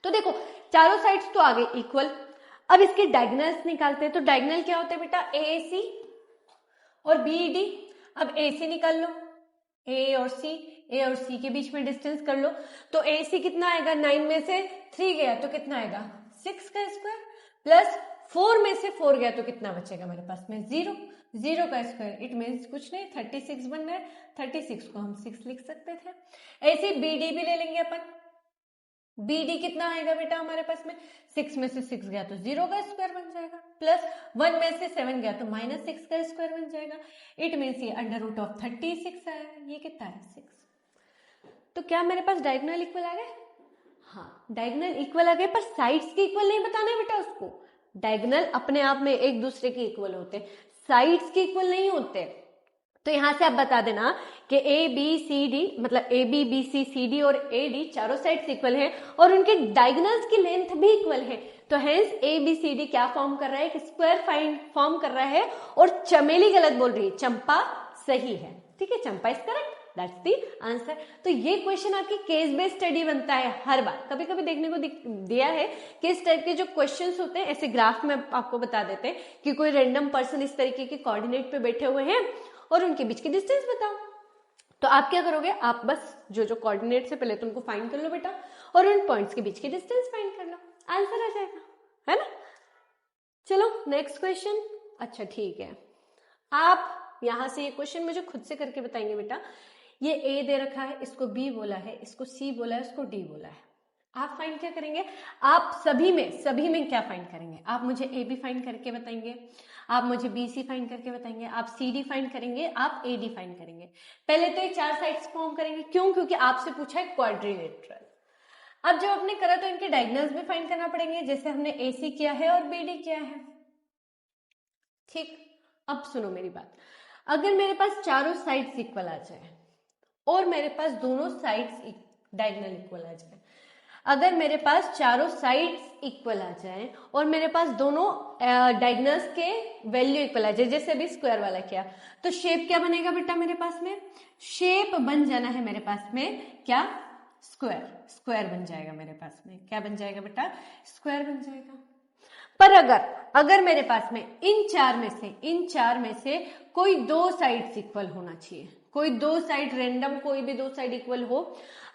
तो देखो चारों साइड्स तो आ गए इक्वल। अब इसके डायगोनल्स निकालते हैं, तो डायगोनल क्या होते हैं बेटा? AC और BD। अब AC निकाल लो, A और C के बीच में डिस्टेंस कर लो, तो AC कितना आएगा? 9 में से 3 गया तो कितना आएगा? 6 का स्क्वायर, प्लस 4 में से 4 गया तो कितना बचेगा मेरे पास में? 0 का स्क्वायर। इट मीन्स कुछ नहीं, 36 बन रहा है, 36 को हम 6 लिख सकते थे। ऐसे BD भी ले लेंगे अपन। BD कितना आएगा बेटा हमारे पास में? 6 में से 6 गया तो 0 का स्क्वायर बन जाएगा, प्लस 1 में से 7 गया तो -6 का स्क्वायर बन जाएगा। इट मीन्स ये √36 आया, ये कितना है? 6। तो क्या मेरे पास डायगोनल इक्वल आ गए? हाँ, डायगोनल इक्वल आ गए, पर साइड्स के इक्वल नहीं बताना है बेटा उसको। डायगोनल अपने आप में एक दूसरे के इक्वल होते, साइड्स के इक्वल नहीं होते। तो यहां से आप बता देना कि ABCD मतलब ABBCCD और AD चारों साइड्स इक्वल हैं और उनके डायगोनल्स की लेंथ भी इक्वल है। तो हेंस ABCD क्या फॉर्म कर रहा है? एक स्क्वायर फॉर्म कर रहा है। और चमेली गलत बोल रही है, चंपा सही है। ठीक है, Champa is correct, that's the answer. तो ये क्वेश्चन आपकी केस बेस्ड स्टडी बनता है हर बार। कभी कभी देखने को दिया है कि इस टाइप के जो क्वेश्चंस होते हैं ऐसे ग्राफ में आपको बता देते हैं कि कोई रैंडम पर्सन इस तरीके के कोऑर्डिनेट पे बैठे हुए हैं और उनके बीच की डिस्टेंस बताओ। तो आप क्या करोगे? आप बस जो कोऑर्डिनेट से पहले तो उनको फाइंड कर लो बेटा, और उन पॉइंट्स के बीच की डिस्टेंस फाइंड कर लो, आंसर आ जाएगा, है ना। चलो नेक्स्ट क्वेश्चन। अच्छा ठीक है, आप यहां से ये क्वेश्चन मुझे खुद से करके बताएंगे बेटा। ये A दे रखा है, इसको B बोला है, इसको C बोला है, इसको D बोला है। आप फाइंड क्या करेंगे? आप सभी में क्या फाइंड करेंगे? आप मुझे AB फाइंड करके बताएंगे, आप मुझे BC फाइंड करके बताएंगे, आप CD फाइंड करेंगे, आप AD फाइंड करेंगे। पहले तो ये चार साइड्स फॉर्म करेंगे, क्यों? क्योंकि आपसे पूछा है क्वाड्रिलेटरल। अब जब आपने करा तो इनके डायगोनल्स भी फाइंड करना पड़ेंगे, जैसे हमने AC किया है और BD किया है। ठीक, अब सुनो मेरी बात। अगर मेरे पास चारों साइड्स इक्वल आ जाए और मेरे पास दोनों साइड्स डायगोनल इक्वल आ जाए, अगर मेरे पास चारों साइड्स इक्वल आ जाए और मेरे पास दोनों डायगोनल्स के वैल्यू इक्वल आ जाए, जैसे अभी स्क्वायर वाला किया, तो शेप क्या बनेगा बेटा मेरे पास में? शेप बन जाना है मेरे पास में क्या? स्क्वायर बन जाएगा मेरे पास में। क्या बन जाएगा बेटा? स्क्वायर बन जाएगा। पर अगर मेरे पास में इन चार में से कोई दो साइड्स इक्वल होना चाहिए, कोई दो साइड रैंडम, कोई भी दो साइड इक्वल हो।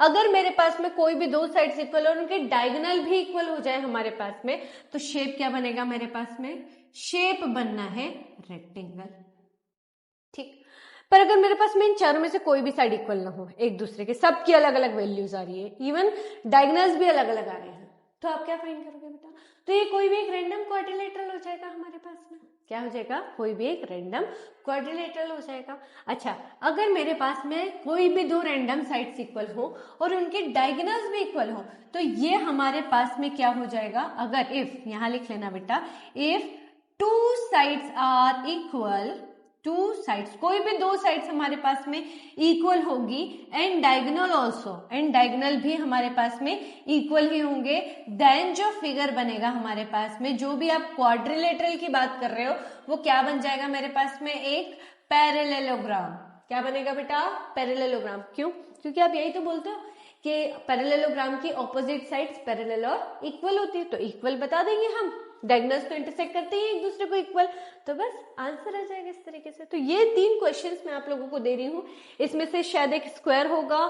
अगर मेरे पास में कोई भी दो साइड्स इक्वल हो और उनके डायगोनल भी इक्वल हो जाए हमारे पास में, तो शेप क्या बनेगा मेरे पास में? शेप बनना है रेक्टेंगल। ठीक, पर अगर मेरे पास में इन चारों में से कोई भी साइड इक्वल ना हो एक दूसरे के, सबकी अलग अलग वैल्यूज आ रही है, इवन डायगोनल्स भी अलग अलग आ रहे हैं, तो आप क्या फाइंड करोगे बेटा? तो ये कोई भी एक रैंडम क्वाड्रिलेटरल हो जाएगा हमारे पास में। क्या हो जाएगा? कोई भी एक रैंडम क्वाड्रिलेटरल हो जाएगा। अच्छा, अगर मेरे पास में कोई भी दो रैंडम साइड्स इक्वल हो और उनके डायगोनल्स भी इक्वल हो, तो ये हमारे पास में क्या हो जाएगा? अगर इफ, यहां लिख लेना बेटा, if two sides are equal, two sides, कोई भी दो साइड्स हमारे पास में इक्वल होगी, and diagonal also, and diagonal भी हमारे पास में इक्वल ही होंगे, देन जो फिगर बनेगा हमारे पास में, जो भी आप क्वाड्रिलेटरल की बात कर रहे हो, वो क्या बन जाएगा मेरे पास में? एक पैरेललोग्राम। क्या बनेगा बेटा? पैरेललोग्राम। क्यों? क्योंकि आप यही तो बोलते हो कि पैरेललोग्राम की ऑपोजिट साइड्स पैरेलल और इक्वल होती है, तो इक्वल बता देंगे हम, डायगोनल्स तो इंटरसेक्ट करते ही एक दूसरे को इक्वल, तो बस आंसर आ जाएगा इस तरीके से। तो ये 3 क्वेश्चंस मैं आप लोगों को दे रही हूँ, इसमें से शायद एक स्क्वायर होगा,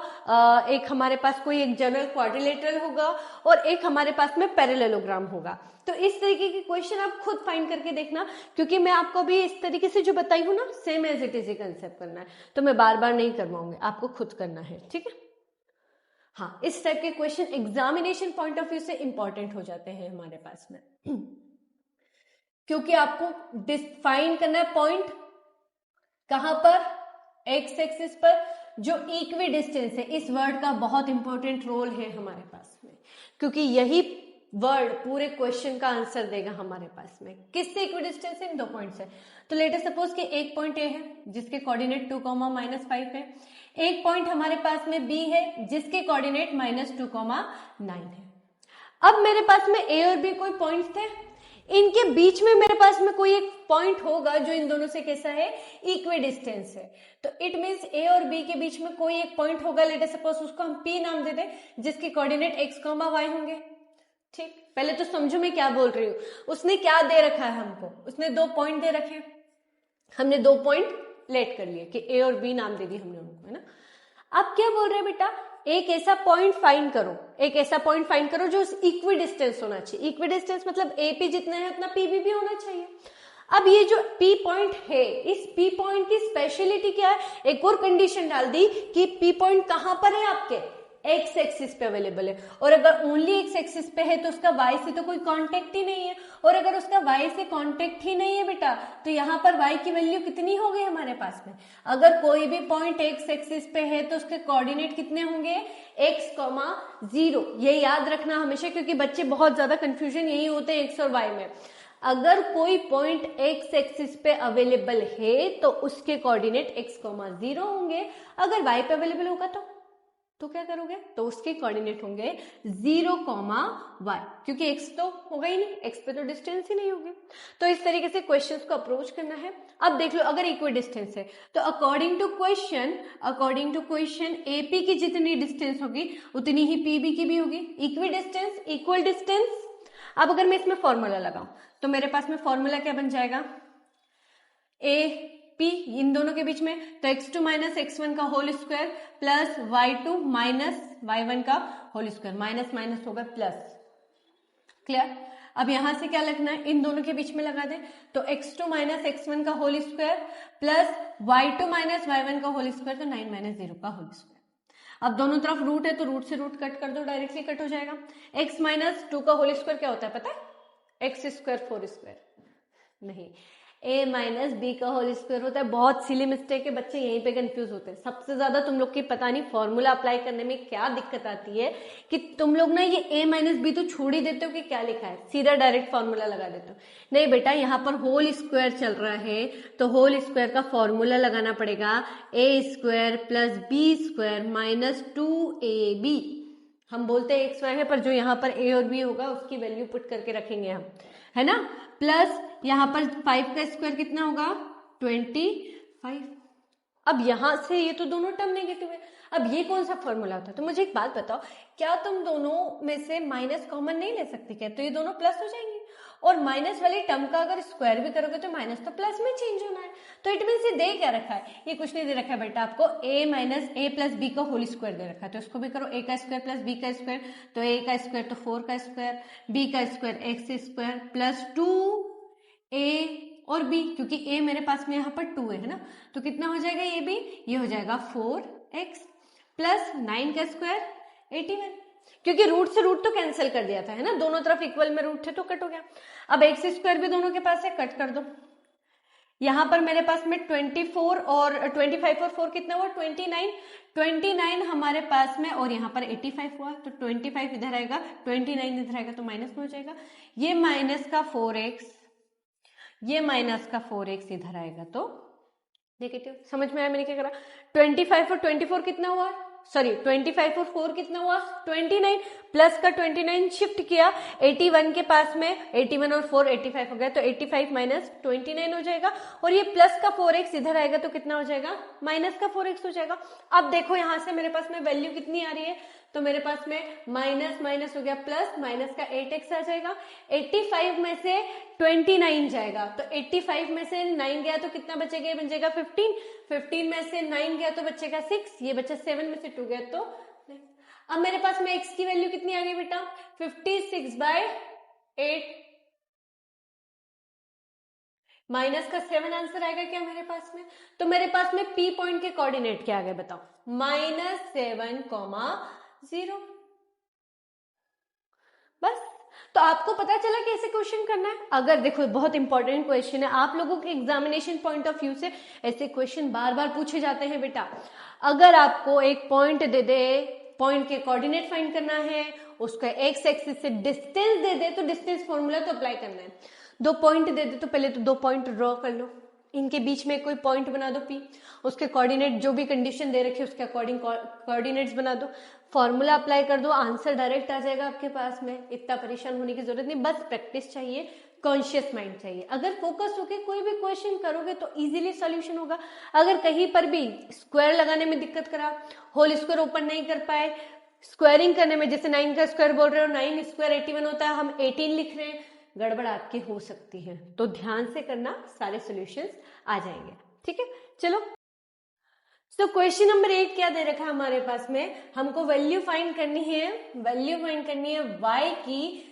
एक हमारे पास कोई एक जनरल क्वाड्रिलेटरल होगा और एक हमारे पास में पैरेललोग्राम होगा। तो इस तरीके के क्वेश्चन आप खुद फाइंड करके देखना, क्योंकि मैं आपको भी इस तरीके से जो बताई हूँ ना, same as it is concept करना है, तो मैं बार बार नहीं करवाऊंगी, आपको खुद करना है, ठीक है। हाँ, इस टाइप के question examination point of view से इंपॉर्टेंट हो जाते हैं हमारे पास में, क्योंकि आपको डिफाइन करना है पॉइंट कहां पर, एक्स एक्सिस पर, जो इक्वी डिस्टेंस है। इस वर्ड का बहुत इंपॉर्टेंट रोल है हमारे पास में, क्योंकि यही वर्ड पूरे क्वेश्चन का आंसर देगा हमारे पास में। किससे इक्वी डिस्टेंस है? इन 2 पॉइंट से। तो लेट अस सपोज कि एक पॉइंट ए है जिसके कोऑर्डिनेट 2, -5 है, एक पॉइंट हमारे पास में बी है जिसके कोऑर्डिनेट -2, 9 है। अब मेरे पास में ए और बी कोई पॉइंट थे, इनके बीच में मेरे पास में कोई एक पॉइंट होगा जो इन दोनों से कैसा है, इक्वी डिस्टेंस है। तो इट मींस ए और बी के बीच में कोई एक पॉइंट होगा, लेट अस सपोज उसको हम पी नाम दे दें, जिसके कोऑर्डिनेट x, y होंगे। ठीक, पहले तो समझो मैं क्या बोल रही हूँ। उसने क्या दे रखा है हमको, उसने 2 पॉइंट दे रखे, हमने 2 पॉइंट लेट कर लिए कि ए और बी नाम दे दी हमने उनको, है ना। अब क्या बोल रहे हैं बेटा, एक ऐसा पॉइंट फाइंड करो, एक ऐसा पॉइंट फाइंड करो जो इक्वी डिस्टेंस होना चाहिए। इक्वी डिस्टेंस मतलब ए पी जितना है उतना पी बी भी होना चाहिए। अब ये जो पी पॉइंट है, इस पी पॉइंट की स्पेशलिटी क्या है, एक और कंडीशन डाल दी कि पी पॉइंट कहां पर है, आपके एक्स एक्सिस पे अवेलेबल है। और अगर ओनली एक्स एक्सिस पे है तो उसका वाई से तो कोई कांटेक्ट ही नहीं है, और अगर उसका वाई से कांटेक्ट ही नहीं है बेटा, तो यहाँ पर वाई की वैल्यू कितनी हो गई हमारे पास में। अगर कोई भी पॉइंट एक्स एक्सिस पे है तो उसके कोऑर्डिनेट कितने होंगे, x, 0। ये याद रखना हमेशा, क्योंकि बच्चे बहुत ज्यादा कंफ्यूजन यही होते हैं एक्स और वाई में। अगर कोई पॉइंट एक्स एक्सिस पे अवेलेबल है तो उसके कोऑर्डिनेट x, 0 होंगे। अगर y पे अवेलेबल होगा तो क्या करोगे, तो उसके कोऑर्डिनेट होंगे 0, y, क्योंकि x तो होगा ही नहीं, x पे तो डिस्टेंस ही नहीं होगी। तो इस तरीके से क्वेश्चंस को अप्रोच करना है। अब देख लो, अगर इक्वी डिस्टेंस है तो अकॉर्डिंग टू क्वेश्चन AP की जितनी डिस्टेंस होगी उतनी ही PB की भी होगी। Equi distance, equal distance. अब अगर मैं इसमें फॉर्मूला लगाऊं तो मेरे पास में फॉर्मूला क्या बन जाएगा, AP इन दोनों के बीच में, तो x2 - x1 का whole square plus y2 - y1 का होल स्क्वायर, माइनस माइनस होगा प्लस। क्लियर। अब यहां से क्या लगना है, इन दोनों के बीच में लगा दें, तो x2 - x1 का whole square plus y2 - y1 का होल स्क्वायर, तो 9 - 0 का होल स्क्वायर। अब दोनों तरफ रूट है तो रूट से रूट कट कर दो, डायरेक्टली कट हो जाएगा। x - 2 का होल स्क्वायर क्या होता है पता है, x स्क्वायर 4 स्क्वायर नहीं, a - b का होल स्क्वायर होता है। बहुत सिली मिस्टेक है, बच्चे यहीं पे कंफ्यूज होते हैं सबसे ज्यादा। तुम लोग की पता नहीं फॉर्मूला अप्लाई करने में क्या दिक्कत आती है कि तुम लोग ना ये a - b तो छोड़ ही देते हो कि क्या लिखा है, सीधा डायरेक्ट फॉर्मूला लगा देते हो। नहीं बेटा, यहाँ पर होल स्क्वायर चल रहा है तो होल स्क्वायर का फॉर्मूला लगाना पड़ेगा, a² + b² - 2ab। हम बोलते हैं x y है, पर जो यहाँ पर a और b होगा उसकी वैल्यू पुट करके रखेंगे हम, है ना। प्लस यहाँ पर 5 का स्क्वायर कितना होगा, 25। अब यहां से ये तो दोनों टर्म नेगेटिव है। अब ये कौन सा फॉर्मूला होता है, तो मुझे एक बात बताओ, क्या तुम दोनों में से माइनस कॉमन नहीं ले सकती क्या, तो ये दोनों प्लस हो जाएंगे। और माइनस वाली टर्म का अगर स्क्वायर भी करोगे तो माइनस तो प्लस में चेंज होना है। तो इट मीन ये दे क्या रखा है, ये कुछ नहीं दे रखा है बेटा, आपको a + b का होल स्क्वायर दे रखा है, तो इसको भी करो, a का स्क्वायर प्लस b का स्क्वायर, तो a का स्क्वायर तो 4 का स्क्वायर, b का square x square plus 2a और b, क्योंकि a मेरे पास में यहाँ पर 2 है ना, तो कितना हो जाएगा ये भी, ये हो जाएगा 4x प्लस 9 का स्क्वायर 81, क्योंकि रूट से रूट तो कैंसिल कर दिया था, है ना, दोनों तरफ इक्वल में रूट थे तो कट हो गया। अब x स्क्वायर भी दोनों के पास है, कट कर दो। यहां पर मेरे पास में 24 और 25 और 4 कितना हुआ, 29 हमारे पास में, और यहाँ पर 85 हुआ, तो 25 इधर आएगा, 29 इधर आएगा, तो माइनस में हो जाएगा। ये माइनस का 4x, ये माइनस का 4x इधर आएगा तो नेगेटिव। समझ में आया मैंने क्या करा, 25 और 24 कितना हुआ, सॉरी 25 और 4 कितना हुआ, 29, प्लस का 29 शिफ्ट किया 81 के पास में, 81 और 4 85 हो गया, तो 85 माइनस 29 हो जाएगा, और ये प्लस का 4x इधर आएगा तो कितना हो जाएगा, माइनस का 4x हो जाएगा। अब देखो यहां से मेरे पास में वैल्यू कितनी आ रही है, तो मेरे पास में माइनस माइनस हो गया प्लस, माइनस का 8x आ जाएगा, 85 में से 29 जाएगा, तो 85 में से 9 गया तो कितना बचेगा, ये बन जाएगा 15, 15 में से 9 गया तो बचेगा 6, ये बचा 7 में से 2 गया तो 9। अब मेरे पास में x की वैल्यू कितनी आ गई बेटा, 56/8, माइनस का 7 आंसर आएगा क्या मेरे पास में। तो मेरे पास में P पॉइंट के कोऑर्डिनेट क्या आ गए बताओ, -7,0। बस, तो आपको पता चला कि ऐसे क्वेश्चन करना है। अगर देखो बहुत इंपॉर्टेंट क्वेश्चन है, आप लोगों के एग्जामिनेशन पॉइंट ऑफ व्यू से ऐसे क्वेश्चन बार बार पूछे जाते हैं बेटा। अगर आपको एक पॉइंट दे दे, पॉइंट के कोऑर्डिनेट फाइंड करना है, उसका एक्स एक्सिस से डिस्टेंस दे दे तो डिस्टेंस फॉर्मूला तो अप्लाई करना है। 2 पॉइंट दे दे तो पहले तो 2 पॉइंट ड्रॉ कर लो, इनके बीच में कोई पॉइंट बना दो P, उसके कोऑर्डिनेट जो भी कंडीशन दे रखी है उसके अकॉर्डिंग कोऑर्डिनेट्स बना दो, फॉर्मूला अप्लाई कर दो, आंसर डायरेक्ट आ जाएगा आपके पास में। इतना परेशान होने की जरूरत नहीं, बस प्रैक्टिस चाहिए, कॉन्शियस माइंड चाहिए। अगर फोकस होके कोई भी क्वेश्चन करोगे तो इजीली सॉल्यूशन होगा। अगर कहीं पर भी स्क्वायर लगाने में दिक्कत करा, होल स्क्वायर ओपन नहीं कर पाए, स्क्वायरिंग करने में, जैसे 9 का स्क्वायर बोल रहे हो, 9 स्क्वायर 81 होता है, हम 18 लिख रहे हैं, गड़बड़ आपकी हो सकती है, तो ध्यान से करना, सारे सॉल्यूशंस आ जाएंगे। ठीक है, चलो। तो क्वेश्चन नंबर 8 क्या दे रखा है हमारे पास में, हमको वैल्यू फाइंड करनी है, वैल्यू फाइंड करनी है y की,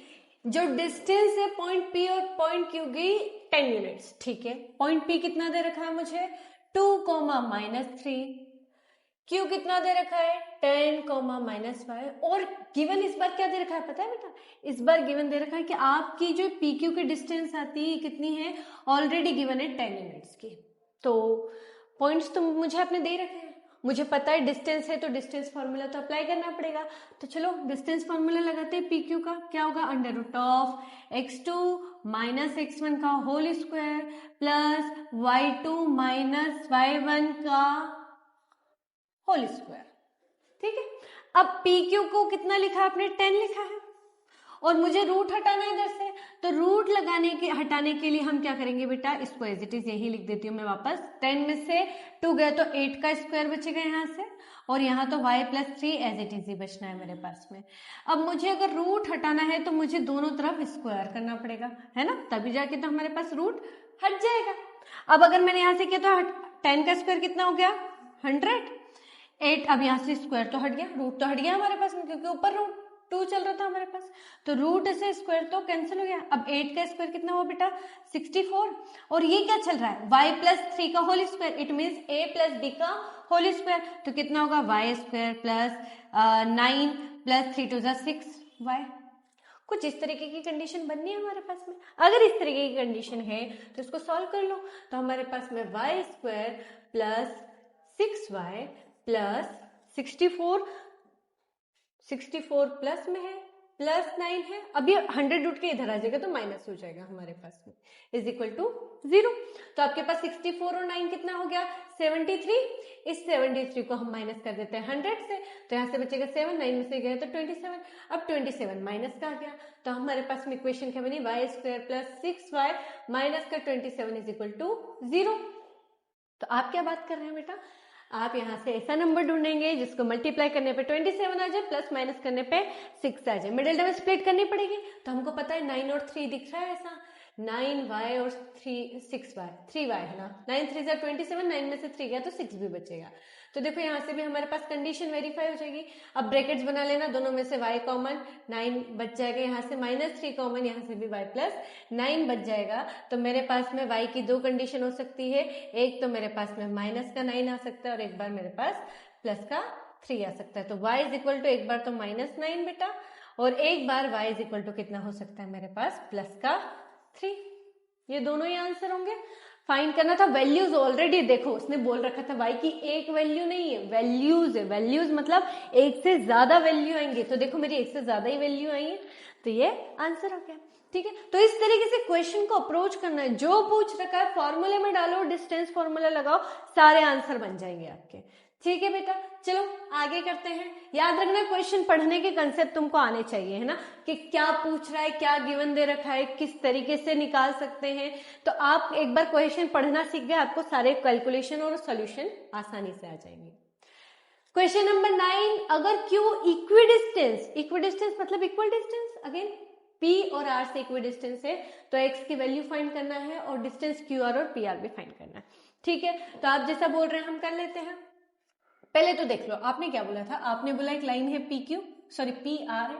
जो डिस्टेंस है पॉइंट P और पॉइंट Q की 10 यूनिट्स। ठीक है, पॉइंट P कितना दे रखा है मुझे, 2,-3, Q कितना दे रखा है, 10,-5, और गिवन इस बार क्या दे रखा है पता है बेटा, इस बार गिवन दे रखा है कि आपकी जो PQ की डिस्टेंस आती है कितनी है, ऑलरेडी गिवन है 10 यूनिट्स की। तो पॉइंट्स तो मुझे आपने दे रखे हैं, मुझे पता है डिस्टेंस है तो डिस्टेंस फॉर्मूला तो अप्लाई करना पड़ेगा। तो चलो डिस्टेंस फॉर्मूला लगाते हैं। PQ का क्या होगा, √x2 - x1 का whole square plus y2 - y1 का होल स्क्वायर। ठीक है, अब PQ को कितना लिखा है आपने, 10 लिखा है, और मुझे रूट हटाना है इधर से, तो रूट हटाने के लिए हम क्या करेंगे बेटा, इसको एज इट इज यही लिख देती हूँ मैं वापस। 10 में से 2 गया तो 8 का स्क्वायर बचेगा यहाँ से, और यहाँ तो y + 3 एज इट इज ही बचना है मेरे पास में। अब मुझे अगर रूट हटाना है तो मुझे दोनों तरफ स्क्वायर करना पड़ेगा, है ना, तभी जाके तो हमारे पास रूट हट जाएगा। अब अगर मैंने यहाँ से किया तो 10 का स्क्वायर कितना हो गया, 100, 8, अब यहाँ से स्क्वायर तो हट गया, रूट तो हट गया हमारे पास में, क्योंकि ऊपर रूट 2 चल रहा था हमारे पास, तो रूट से स्क्वायर तो कैंसिल हो गया। अब 8 का स्क्वायर कितना हुआ बेटा, 64, और ये क्या चल रहा है, y + 3 का whole square, it means a + b का होल स्क्वायर, तो कितना होगा, y² + 9 + 3 × 6 y। कुछ इस तरीके की कंडीशन बननी है हमारे पास में। अगर इस तरीके की कंडीशन है तो इसको सॉल्व कर लो, तो हमारे पास में y² + 6y + 64 प्लस में है, +9 है, अब ये 100 उठ के इधर आ जाएगा तो माइनस हो जाएगा हमारे पास में, इज इक्वल टू 0। तो आपके पास 64 और 9 कितना हो गया, 73। इस 73 को हम माइनस कर देते हैं 100 से, तो यहाँ से बचेगा 7, 9 में से गया तो 27। अब 27 माइनस का आ गया, तो हमारे पास में इक्वेशन क्या बनी, y² + 6y माइनस का 27 इज इक्वल टू 0। तो आप क्या बात कर रहे हैं बेटा, आप यहाँ से ऐसा नंबर ढूंढेंगे जिसको मल्टीप्लाई करने पे 27 आ जाए, प्लस माइनस करने पे 6 आ जाए, मिडिल टर्म स्प्लिट करनी पड़ेगी। तो हमको पता है 9 और 3 दिख रहा है ऐसा, 9y और 6y, 3y है ना, 9 3 = 27, 9 में से 3 गया तो 6 भी बचेगा। तो देखो यहाँ से भी हमारे पास कंडीशन वेरीफाई हो जाएगी। अब ब्रैकेट्स बना लेना, दोनों में से y कॉमन, 9 बच जाएगा, यहाँ से -3 कॉमन, यहाँ से भी y + 9 बच जाएगा। तो मेरे पास में y की 2 कंडीशन हो सकती है, एक तो मेरे पास में -9 आ सकता है और एक बार मेरे पास +3 आ सकता है। तो y इज इक्वल टू एक बार तो -9 बेटा, और एक बार y इज इक्वल टू कितना हो सकता है मेरे पास, +3। ये दोनों ही आंसर होंगे। फाइंड करना था वैल्यूज, ऑलरेडी देखो उसने बोल रखा था y की एक वैल्यू नहीं है, वैल्यूज है, वैल्यूज मतलब एक से ज्यादा वैल्यू आएंगे, तो देखो मेरी एक से ज्यादा ही वैल्यू आई है, तो ये आंसर हो गया। ठीक है, तो इस तरीके से क्वेश्चन को अप्रोच करना है, जो पूछ रखा है फॉर्मूले में डालो, डिस्टेंस फॉर्मूला लगाओ, सारे आंसर बन जाएंगे आपके। ठीक है बेटा, चलो आगे करते हैं। याद रखना क्वेश्चन पढ़ने के कंसेप्ट तुमको आने चाहिए, है ना, कि क्या पूछ रहा है, क्या गिवन दे रखा है, किस तरीके से निकाल सकते हैं। तो आप एक बार क्वेश्चन पढ़ना सीख गए, आपको सारे कैलकुलेशन और सॉल्यूशन आसानी से आ जाएंगे। क्वेश्चन नंबर 9, अगर Q इक्विडिस्टेंस मतलब इक्वल डिस्टेंस, अगेन P और R से इक्विडिस्टेंस है तो X की वैल्यू फाइंड करना है और डिस्टेंस QR और PR भी फाइंड करना है। ठीक है, तो आप जैसा बोल रहे हैं हम कर लेते हैं। पहले तो देख लो, आपने क्या बोला था, आपने बोला एक लाइन है PR है,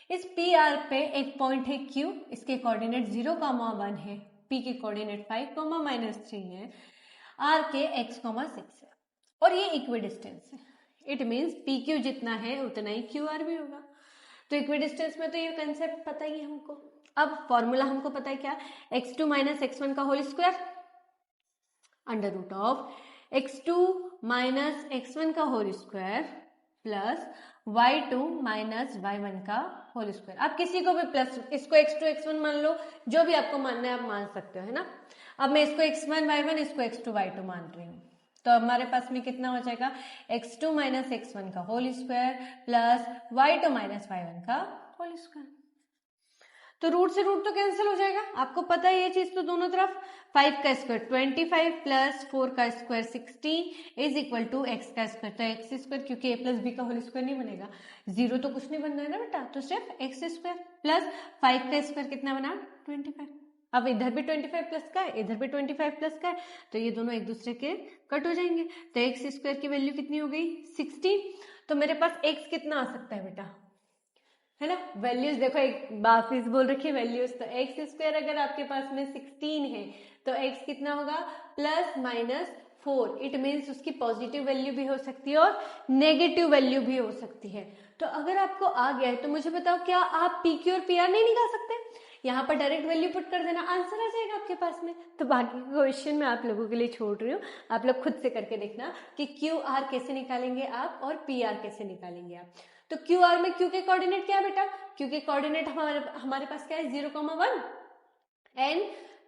इस PR पे एक पॉइंट है Q, इसके कोऑर्डिनेट 0,1 है, P के कोऑर्डिनेट 5,-3 है, R के x,6 है और ये इक्विडिस्टेंस है। इट मीन्स PQ जितना है उतना ही QR भी होगा। तो इक्विडिस्टेंस में तो ये कंसेप्ट पता ही है हमको। अब फॉर्मूला हमको पता है क्या, x2 - x1 का whole square under root of x2 - x1 का whole square plus y2 - y1 का होल स्क्वायर। आप किसी को भी प्लस, इसको x2 x1 मान लो, जो भी आपको मानना है आप मान सकते हो, है ना। अब मैं इसको x1 y1, इसको x2 y2 मान रही हूँ, तो हमारे पास में कितना हो जाएगा, x2 - x1 का whole square plus y2 - y1 का होल स्क्वायर। तो रूट से रूट तो कैंसिल हो जाएगा, आपको पता है ये चीज, तो दोनों तरफ 5 का स्क्वायर 25 प्लस 4 का square 16 is equal to x का स्क्वायर, तो एक्स स्क्वायर, क्योंकि a प्लस बी का होल स्क्वायर नहीं बनेगा, 0 तो कुछ नहीं बनना है ना बेटा, तो सिर्फ एक्स स्क्वायर प्लस 5 का स्क्वायर कितना बना 25। अब इधर भी 25 प्लस का है, इधर भी 25 प्लस का है, तो ये दोनों एक दूसरे के कट हो जाएंगे, तो एक्स स्क्वायर की वैल्यू कितनी हो गई 16। तो मेरे पास x कितना आ सकता है बेटा, है ना, वैल्यूज देखो, एक वापिस बोल रखी है वैल्यूज, तो एक्स स्क्वायर अगर आपके पास में 16 है तो x कितना होगा +-4, इट मीन्स उसकी पॉजिटिव वैल्यू भी हो सकती है और नेगेटिव वैल्यू भी हो सकती है। तो अगर आपको आ गया है तो मुझे बताओ, क्या आप PQ और PR नहीं निकाल सकते, यहाँ पर डायरेक्ट वैल्यू पुट कर देना, आंसर आ जाएगा आपके पास में। तो बाकी क्वेश्चन मैं आप लोगों के लिए छोड़ रही हूँ, आप लोग खुद से करके देखना कि QR कैसे निकालेंगे आप और PR कैसे निकालेंगे आप। तो QR में Q के कोऑर्डिनेट क्या है बेटा, Q के कोऑर्डिनेट हमारे पास क्या है 0,1 एंड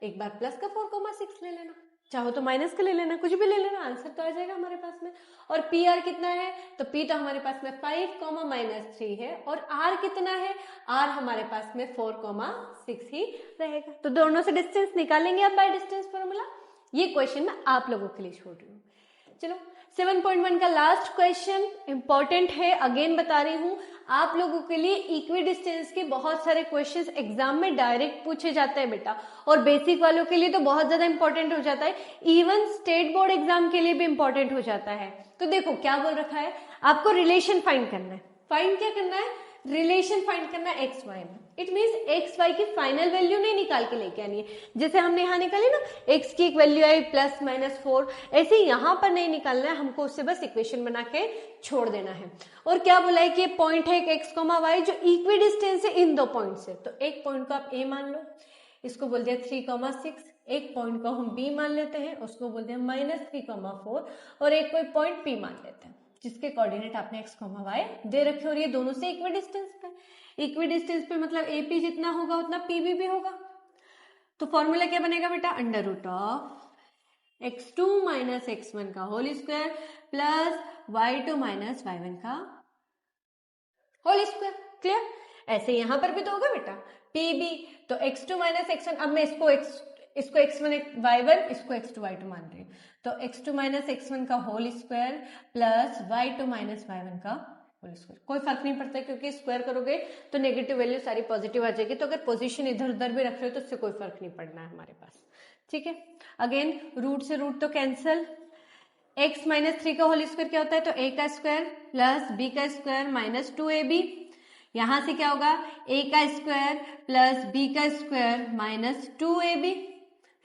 एक बार प्लस का 4,6 ले लेना, चाहो तो माइनस का ले लेना, कुछ भी ले लेना, आंसर तो आ जाएगा हमारे पास में। और PR कितना है, तो P तो हमारे पास में 5,-3 है और R कितना है, R हमारे पास में 4,6 ही रहेगा। तो दोनों से डिस्टेंस निकालेंगे आप बाय डिस्टेंस फॉर्मूला। ये क्वेश्चन मैं आप लोगों के लिए छोड़ रही हूँ। चलो 7.1 का लास्ट क्वेश्चन इंपॉर्टेंट है, अगेन बता रही हूं आप लोगों के लिए, इक्वी डिस्टेंस के बहुत सारे क्वेश्चंस एग्जाम में डायरेक्ट पूछे जाते हैं बेटा, और बेसिक वालों के लिए तो बहुत ज्यादा इंपॉर्टेंट हो जाता है, इवन स्टेट बोर्ड एग्जाम के लिए भी इंपॉर्टेंट हो जाता है। तो देखो क्या बोल रखा है, आपको रिलेशन फाइंड करना है, फाइंड क्या करना है, रिलेशन फाइंड करना है एक्स वाई में। इट मीन्स एक्स वाई की फाइनल वैल्यू नहीं निकाल के लेके आनी है, जैसे हमने यहाँ निकाली ना एक्स की एक वैल्यू आई +-4, ऐसे यहाँ पर नहीं निकालना है हमको, उससे बस इक्वेशन बना के छोड़ देना है। और क्या बोला है कि पॉइंट है एक्स कॉमा वाई जो इक्वी डिस्टेंस है इन दो पॉइंट से, तो एक पॉइंट को आप ए मान लो, इसको बोल दिया 3,6, एक पॉइंट को हम बी मान लेते हैं, उसको बोलते हैं -3,4, और एक कोई पॉइंट पी मान लेते हैं जिसके कोऑर्डिनेट आपने x, y दे रखे, और ये दोनों से इक्वी डिस्टेंस पे, इक्वी डिस्टेंस पे मतलब AP जितना होगा उतना PB भी होगा। तो फॉर्मूला क्या बनेगा बेटा, under root of x2 - x1 का whole square plus y2 - y1 का होल स्क्वायर। क्लियर, ऐसे यहां पर भी तो होगा बेटा PB, तो x2 - x1, अब मैं इसको x1 y1, इसको x2 y2 मान रही हूँ, तो x2 - x1 का whole square plus y2 - y1 का होल स्क्वायर। कोई फर्क नहीं पड़ता क्योंकि स्क्वायर करोगे तो नेगेटिव वैल्यू सारी पॉजिटिव आ जाएगी, तो अगर पोजीशन इधर उधर भी रख रहे हो तो उससे कोई फर्क नहीं पड़ना है हमारे पास। ठीक है, अगेन रूट से रूट तो कैंसल, x - 3 का होल स्क्वायर क्या होता है, तो a का स्क्वायर प्लस b का स्क्वायर -2ab, यहां से क्या होगा a का स्क्वायर प्लस b का स्क्वायर -2ab,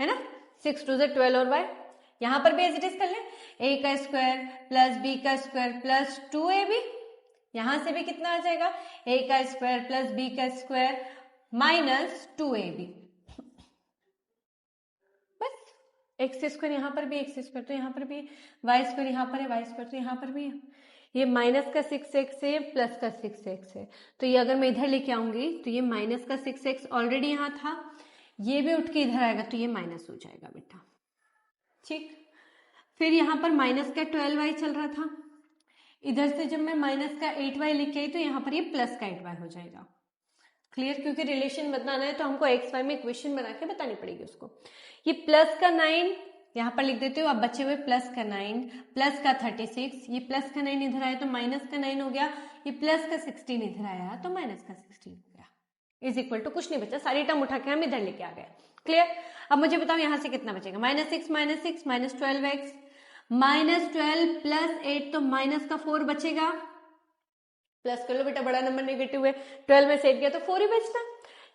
है ना, 6 2 12 और y, यहां पर भी एज इट इज कर ले, a का स्क्वायर प्लस b का स्क्वायर प्लस 2ab, यहां से भी कितना आ जाएगा a का स्क्वायर प्लस b का स्क्वायर -2ab, बस एक्स स्क्वायर यहाँ पर भी एक्स स्क्वायर, तो यहाँ पर भी वाई स्क्वायर, यहाँ पर है वाई स्क्वायर, तो यहाँ पर भी है, ये माइनस का 6x है प्लस का 6x है, तो ये अगर मैं इधर लेके आऊंगी तो ये माइनस का 6x ऑलरेडी यहाँ था, ये भी उठ के इधर आएगा तो ये माइनस हो जाएगा बेटा। ठीक, फिर यहाँ पर माइनस का 12y चल रहा था, इधर से जब मैं माइनस का 8y लिख आई तो यहाँ पर ये प्लस का 8y हो जाएगा। क्लियर, क्योंकि रिलेशन बताना है तो हमको एक्स वाई में इक्वेशन बना के बतानी पड़ेगी उसको। ये प्लस का 9 यहाँ पर लिख देती हूँ। अब बचे हुए प्लस का 9 प्लस का 36, ये प्लस का 9 इधर आया तो माइनस का 9 हो गया, ये प्लस का 16 इधर आया तो माइनस का 16 हो गया, इज इक्वल टू कुछ नहीं बचा, सारी टर्म उठा के हम इधर लेके आ गए। क्लियर? अब मुझे बताओ यहाँ से कितना बचेगा, -6 -12x -12 प्लस 8 तो माइनस का 4 बचेगा, प्लस कर लो बेटा, बड़ा नंबर नेगेटिव है, 12 में से 8 गया तो 4 ही बचता।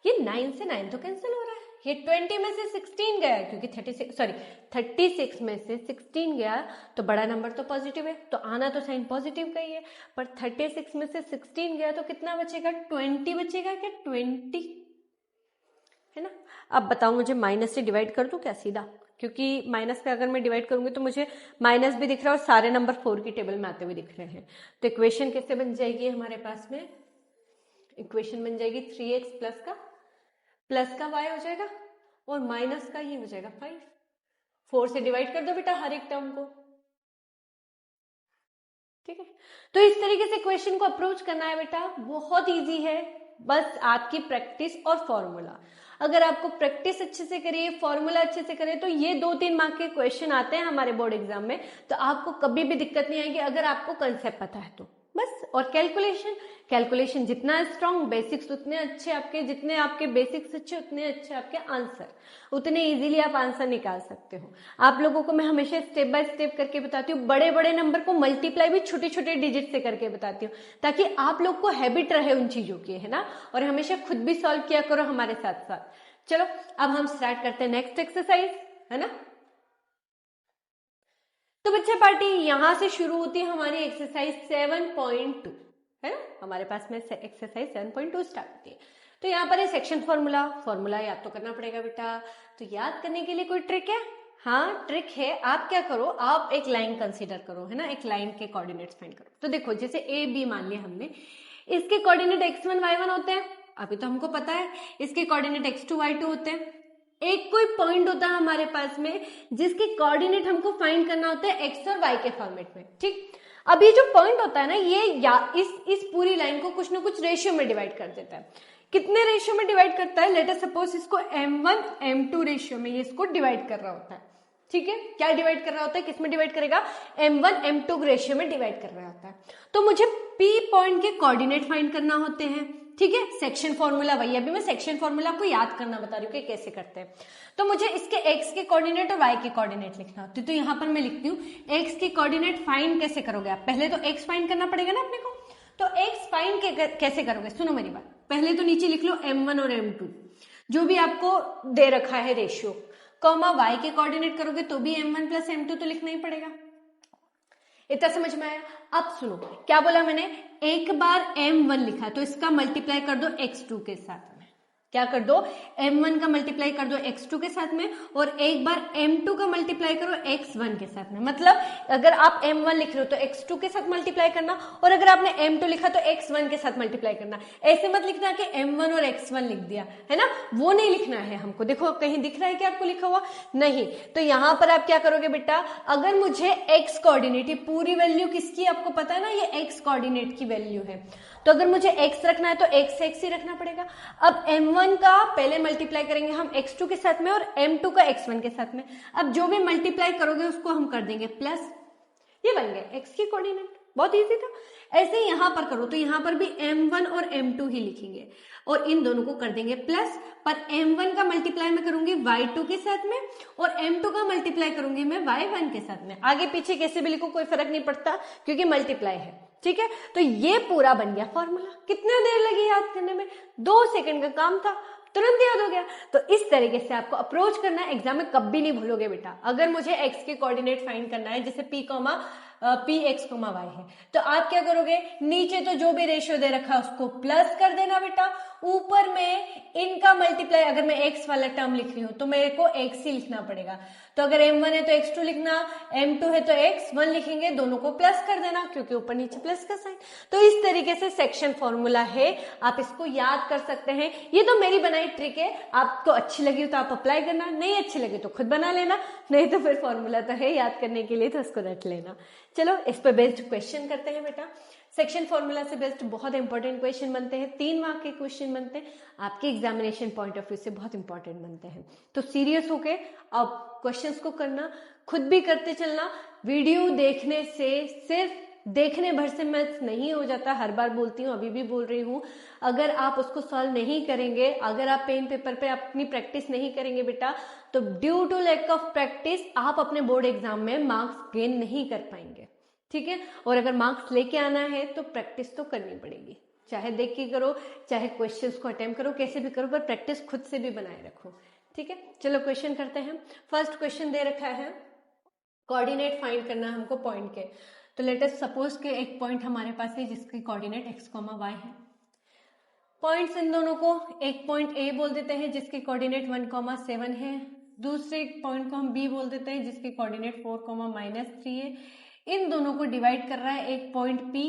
ये 9 से 9 तो कैंसिल हो रहा है, ये 20 में से 16 गया है क्योंकि 36 में से 16 गया तो बड़ा नंबर तो पॉजिटिव है, तो आना तो साइन पॉजिटिव का ही है, पर 36 में से 16 गया तो कितना बचेगा, 20 बचेगा क्या, 20 है ना। अब बताओ मुझे माइनस से डिवाइड कर दूं क्या सीधा, क्योंकि माइनस पे अगर मैं डिवाइड करूंगी तो मुझे माइनस भी दिख रहा है और सारे नंबर 4 की टेबल में आते हुए दिख रहे हैं। तो इक्वेशन कैसे बन जाएगी हमारे पास में, इक्वेशन बन जाएगी 3x प्लस का y हो जाएगा और माइनस का ये हो जाएगा 5। 4 से डिवाइड कर दो बेटा हर एक टर्म को, ठीक है। तो इस तरीके से क्वेश्चन को अप्रोच करना है बेटा, बहुत इजी है, बस आपकी प्रैक्टिस और फॉर्मूला। अगर आपको प्रैक्टिस अच्छे से करिए, फॉर्मूला अच्छे से करें तो ये 2-3 मार्क के क्वेश्चन आते हैं हमारे बोर्ड एग्जाम में, तो आपको कभी भी दिक्कत नहीं आएगी अगर आपको कंसेप्ट पता है तो बस। और कैलकुलेशन जितना स्ट्रांग, बेसिक्स उतने अच्छे आपके, जितने आपके बेसिक्स अच्छे उतने अच्छे आपके आंसर, उतने इजीली आप आंसर निकाल सकते हो। आप लोगों को मैं हमेशा स्टेप बाय स्टेप करके बताती हूँ, बड़े बड़े नंबर को मल्टीप्लाई भी छोटे छोटे डिजिट से करके बताती हूँ, ताकि आप लोग को हैबिट रहे उन चीजों की, है ना। और हमेशा खुद भी सॉल्व किया करो हमारे साथ साथ। चलो अब हम स्टार्ट करते हैं नेक्स्ट एक्सरसाइज, है ना। तो बच्चा पार्टी यहां से शुरू होती है हमारी एक्सरसाइज 7.2, है ना। हमारे पास में एक्सरसाइज 7.2 स्टार्ट होती है। तो यहाँ पर है सेक्शन फॉर्मूला याद तो करना पड़ेगा बेटा। तो याद करने के लिए कोई ट्रिक है? हाँ ट्रिक है। आप क्या करो, आप एक लाइन कंसीडर करो, है ना, एक लाइन के कोऑर्डिनेट्स फाइंड करो। तो देखो जैसे ए बी मान लिया हमने, इसके कोऑर्डिनेट x1 y1 होते हैं, अभी तो हमको पता है। इसके कोऑर्डिनेट x2 y2 होते हैं। एक कोई पॉइंट होता है हमारे पास में जिसके कोऑर्डिनेट हमको फाइंड करना होता है x और y के फॉर्मेट में, ठीक। अब ये जो पॉइंट होता है ना, ये या इस पूरी लाइन को कुछ ना कुछ रेशियो में डिवाइड कर देता है। कितने रेशियो में डिवाइड करता है? लेट अस सपोज इसको m1 m2 रेशियो में ये इसको डिवाइड कर रहा होता है, ठीक है। क्या डिवाइड कर रहा होता है, किस में डिवाइड करेगा? m1 m2 रेशियो में डिवाइड कर रहा होता है। तो मुझे p पॉइंट के कोऑर्डिनेट फाइंड करना होते हैं, ठीक है। सेक्शन फॉर्मूला वही, अभी मैं सेक्शन फॉर्मूला आपको याद करना बता रही हूँ कि कैसे करते हैं। तो मुझे इसके x के कोऑर्डिनेट और y के कोऑर्डिनेट लिखना होते हैं। तो यहाँ पर मैं लिखती हूँ x के कोऑर्डिनेट फाइंड कैसे करोगे आप? पहले तो x फाइंड करना पड़ेगा ना अपने को। तो x फाइंड कैसे करोगे? सुनो मेरी बात, पहले तो नीचे लिख लो m1 और m2 जो भी आपको दे रखा है रेशियो, कॉमा y के कोऑर्डिनेट करोगे तो भी m1 प्लस m2 तो लिखना ही पड़ेगा। इतना समझ में आया? अब सुनो क्या बोला मैंने, एक बार m1 लिखा तो इसका मल्टीप्लाई कर दो x2 के साथ में। क्या कर दो? m1 का मल्टीप्लाई कर दो x2 के साथ में, और एक बार m2 का मल्टीप्लाई करो x1 के साथ में। मतलब अगर आप m1 लिख रहे हो तो x2 के साथ मल्टीप्लाई करना, और अगर आपने m2 लिखा तो x1 के साथ मल्टीप्लाई करना। ऐसे मत लिखना कि m1 और x1 लिख दिया, है ना, वो नहीं लिखना है हमको। देखो कहीं दिख रहा है कि आपको लिखा हुआ नहीं। तो यहां पर आप क्या करोगे बेटा, अगर मुझे x कोऑर्डिनेट, ये पूरी वैल्यू किसकी आपको पता है ना, ये x कोऑर्डिनेट की वैल्यू है। तो अगर मुझे x रखना है तो x ही रखना पड़ेगा। अब m1 का पहले मल्टीप्लाई करेंगे हम x2 के साथ में और m2 का x1 के साथ में। अब जो भी मल्टीप्लाई करोगे उसको हम कर देंगे प्लस, ये बन गए x की कोऑर्डिनेट। बहुत इजी था। ऐसे ही यहां पर करो तो यहां पर भी m1 और m2 ही लिखेंगे और इन दोनों को कर देंगे प्लस, पर m1 का मल्टीप्लाई मैं करूंगी y2 के साथ में और m2 का मल्टीप्लाई करूंगी मैं y1 के साथ में। आगे पीछे कैसे भी लिखो कोई फर्क नहीं पड़ता क्योंकि मल्टीप्लाई है, ठीक है। तो ये पूरा बन गया फॉर्मूला। कितना देर लगी याद करने में? 2 सेकंड का काम था, तुरंत याद हो गया। तो इस तरीके से आपको अप्रोच करना है, एग्जाम में कभी नहीं भूलोगे बेटा। अगर मुझे x के कोऑर्डिनेट फाइंड करना है, जैसे p x, y है, तो आप क्या करोगे, नीचे तो जो भी रेशियो दे रखा है उसको प्लस कर देना बेटा, ऊपर में इनका मल्टीप्लाई। अगर मैं x वाला टर्म लिख रही हूं तो मेरे को x ही लिखना पड़ेगा। तो अगर m1 है तो x2 लिखना, m2 है तो x1 लिखेंगे, दोनों को प्लस कर देना क्योंकि ऊपर नीचे प्लस का साइन। तो इस तरीके से सेक्शन फॉर्मूला है, आप इसको याद कर सकते हैं। ये तो मेरी बनाई ट्रिक है, आपको अच्छी लगी तो आप अप्लाई करना, नहीं अच्छी लगी तो खुद बना लेना, नहीं तो फिर फॉर्मूला तो है याद करने के लिए, तो उसको रट लेना। चलो इस पर बेस्ड क्वेश्चन करते हैं बेटा। सेक्शन फॉर्मूला से बेस्ड बहुत इंपॉर्टेंट क्वेश्चन बनते हैं, 3 मार्क के क्वेश्चन बनते हैं, आपके एग्जामिनेशन पॉइंट ऑफ व्यू से बहुत इंपॉर्टेंट बनते हैं। तो सीरियस होके अब क्वेश्चंस को करना, खुद भी करते चलना। वीडियो देखने से सिर्फ देखने भर से मैथ्स नहीं हो जाता, हर बार बोलती हूँ, अभी भी बोल रही हूँ। अगर आप उसको सॉल्व नहीं करेंगे, अगर आप पेन पेपर पे अपनी प्रैक्टिस नहीं करेंगे बेटा, तो due to lack of practice आप अपने बोर्ड एग्जाम में मार्क्स गेन नहीं कर पाएंगे, ठीक है। और अगर मार्क्स लेके आना है तो प्रैक्टिस तो करनी पड़ेगी, चाहे देख के करो, चाहे क्वेश्चंस को अटेम्प्ट करो, कैसे भी करो, पर प्रैक्टिस खुद से भी बनाए रखो, ठीक है। चलो क्वेश्चन करते हैं। फर्स्ट क्वेश्चन दे रखा है, कोऑर्डिनेट फाइंड करना है हमको पॉइंट के। तो लेट अस सपोज के एक पॉइंट हमारे पास है जिसकी कोऑर्डिनेट x, y है। पॉइंट्स इन दोनों को, एक पॉइंट A बोल देते हैं जिसकी कोऑर्डिनेट 1, 7 है, दूसरे पॉइंट को हम B बोल देते हैं जिसकी कोऑर्डिनेट 4, -3 है। इन दोनों को डिवाइड कर रहा है एक पॉइंट P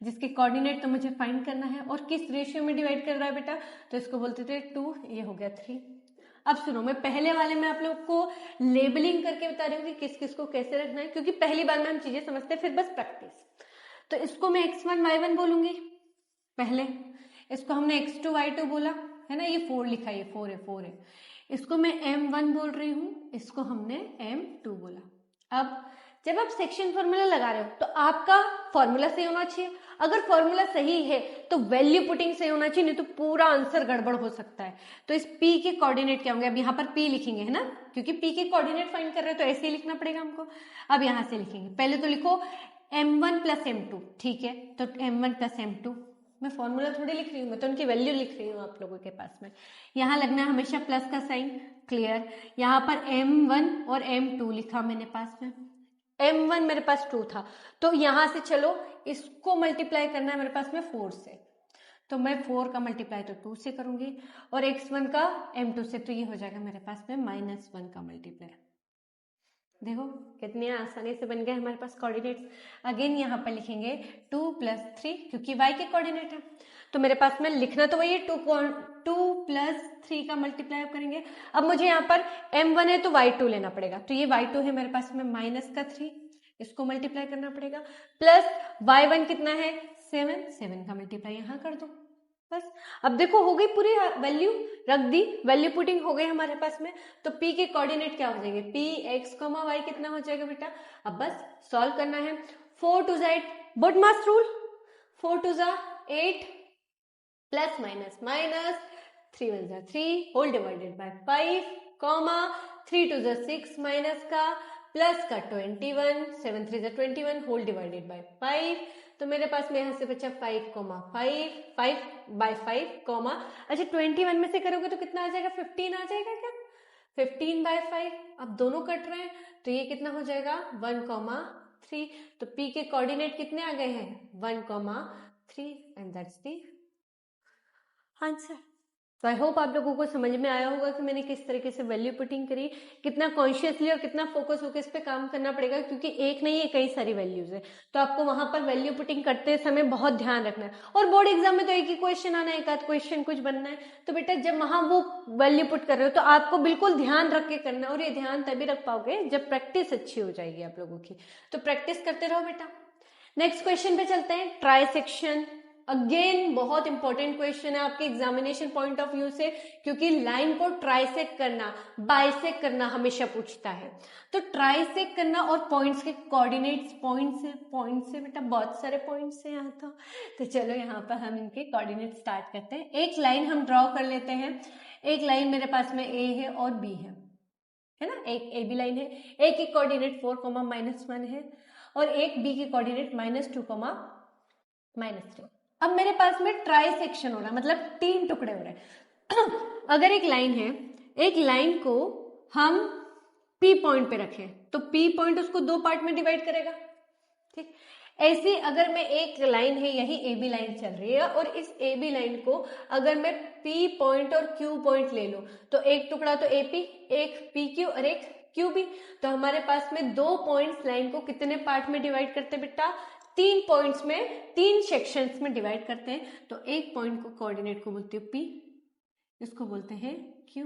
जिसके कोऑर्डिनेट तो मुझे फाइंड करना है, और किस रेशियो में डिवाइड कर रहा है बेटा, तो इसको बोलते थे 2, ये हो गया 3। अब सुनो, मैं पहले वाले में आप लोग को लेबलिंग करके बता रही हूँ कि किस किस को कैसे रखना है, क्योंकि पहली बार में हम चीजें समझते हैं, फिर बस प्रैक्टिस। तो इसको मैं x1 y1 बोलूंगी पहले, इसको हमने x2 y2 बोला है ना, ये 4 लिखा है, ये 4 है। इसको मैं m1 बोल रही हूँ, इसको हमने m2 बोला। अब जब आप सेक्शन फॉर्मूला लगा रहे हो तो आपका फॉर्मूला सही होना चाहिए। अगर फॉर्मूला सही है तो वैल्यू पुटिंग सही होना चाहिए, नहीं तो पूरा आंसर गड़बड़ हो सकता है। तो इस p के कोऑर्डिनेट क्या होंगे, अब यहाँ पर p लिखेंगे है ना, क्योंकि p के कोऑर्डिनेट फाइंड कर रहे हो तो ऐसे ही लिखना पड़ेगा हमको। अब यहाँ से लिखेंगे, पहले तो लिखो m1 + m2, ठीक है। तो m1 + m2, मैं फॉर्मूला थोड़ी लिख रही हूँ, मैं तो उनकी वैल्यू लिख रही हूँ आप लोगों के पास में। यहाँ लगना है हमेशा प्लस का साइन, क्लियर। यहाँ पर m1 और m2 लिखा मैंने पास में, m1 मेरे पास 2 था, तो यहां से चलो इसको मल्टीप्लाई करना है मेरे पास में 4 से, तो मैं 4 का मल्टीप्लाई तो 2 से करूंगी, और x1 का m2 से, तो ये हो जाएगा मेरे पास में -1 का मल्टीप्लाई। देखो कितनी आसानी से बन गए हमारे पास कोऑर्डिनेट्स। अगेन यहाँ पर लिखेंगे 2 + 3, क्योंकि y के कोऑर्डिनेट है, तो मेरे पास में लिखना तो वही है, 2 + 3 का मल्टीप्लाई करेंगे। अब मुझे यहाँ पर m1 है तो y2 लेना पड़ेगा, तो ये y2 है मेरे पास में -3, इसको मल्टीप्लाई करना पड़ेगा, प्लस y1 कितना है 7 का मल्टीप्लाई यहाँ कर दो, बस। अब देखो हो गई पूरी वैल्यू, रख दी, वैल्यू पुटिंग हो गई हमारे पास में। तो p के कोऑर्डिनेट क्या हो जाएंगे, p x, y कितना हो जाएगा बेटा, अब बस सॉल्व करना है। 4 2 8, BODMAS rule, 4 2 8 plus minus minus, 3 1 3 whole divided by 5, 3 2 6 minus का प्लस का 21, 7 3 21 होल डिवाइडेड बाय 5। तो मेरे पास में यहाँ से बचा 5 by 5, अच्छा 21 में से करोगे तो कितना आ जाएगा, 15 आ जाएगा क्या, 15 by 5। अब दोनों कट रहे हैं तो ये कितना हो जाएगा 1, 3। तो p के कोऑर्डिनेट कितने आ गए हैं 1, 3, एंड दैट्स द आंसर। तो आई होप आप लोगों को समझ में आया होगा कि मैंने किस तरीके से वैल्यू पुटिंग करी, कितना कॉन्शियसली और कितना फोकस होकर इस पे काम करना पड़ेगा, क्योंकि एक नहीं है कई सारी वैल्यूज है, तो आपको वहां पर वैल्यू पुटिंग करते समय बहुत ध्यान रखना है। और बोर्ड एग्जाम में तो एक ही क्वेश्चन आना है, एक आध क्वेश्चन कुछ बनना है, तो बेटा जब वहां वो वैल्यू पुट कर रहे हो तो आपको बिल्कुल ध्यान रख के करना है, और ये ध्यान तभी रख पाओगे जब प्रैक्टिस अच्छी हो जाएगी आप लोगों की। तो प्रैक्टिस करते रहो बेटा। नेक्स्ट क्वेश्चन पे चलते हैं, ट्राई सेक्शन। अगेन बहुत इंपॉर्टेंट क्वेश्चन है आपके एग्जामिनेशन पॉइंट ऑफ व्यू से, क्योंकि लाइन को ट्राइसेक करना, बाइसेक करना हमेशा पूछता है। तो ट्राइसेक करना और पॉइंट्स के कोऑर्डिनेट्स, पॉइंट से बेटा बहुत सारे पॉइंट्स हैं यहाँ तो चलो यहाँ पर हम इनके कोऑर्डिनेट स्टार्ट करते हैं। एक लाइन हम ड्रॉ कर लेते हैं, एक लाइन मेरे पास में ए है और बी है ना, एक ए बी लाइन है, एक की कोऑर्डिनेट 4, -1 है, और एक बी की कोऑर्डिनेट -2, -3। अब मेरे पास में ट्राई सेक्शन हो रहा है, मतलब 3 टुकड़े हो रहे हैं। अगर एक लाइन है, एक लाइन को हम P पॉइंट पे रखें तो P पॉइंट उसको 2 पार्ट में डिवाइड करेगा, ठीक। ऐसी अगर मैं एक लाइन है, यही AB लाइन चल रही है, और इस AB लाइन को अगर मैं P पॉइंट और Q पॉइंट ले लूं तो एक टुकड़ा तो AP, एक PQ और एक QB, तो हमारे पास में 2 पॉइंट्स लाइन को कितने पार्ट में डिवाइड करते हैं बेटा, 3 पॉइंट्स में, 3 सेक्शंस में डिवाइड करते हैं। तो एक पॉइंट को कोऑर्डिनेट को बोलते हैं P, इसको बोलते हैं Q।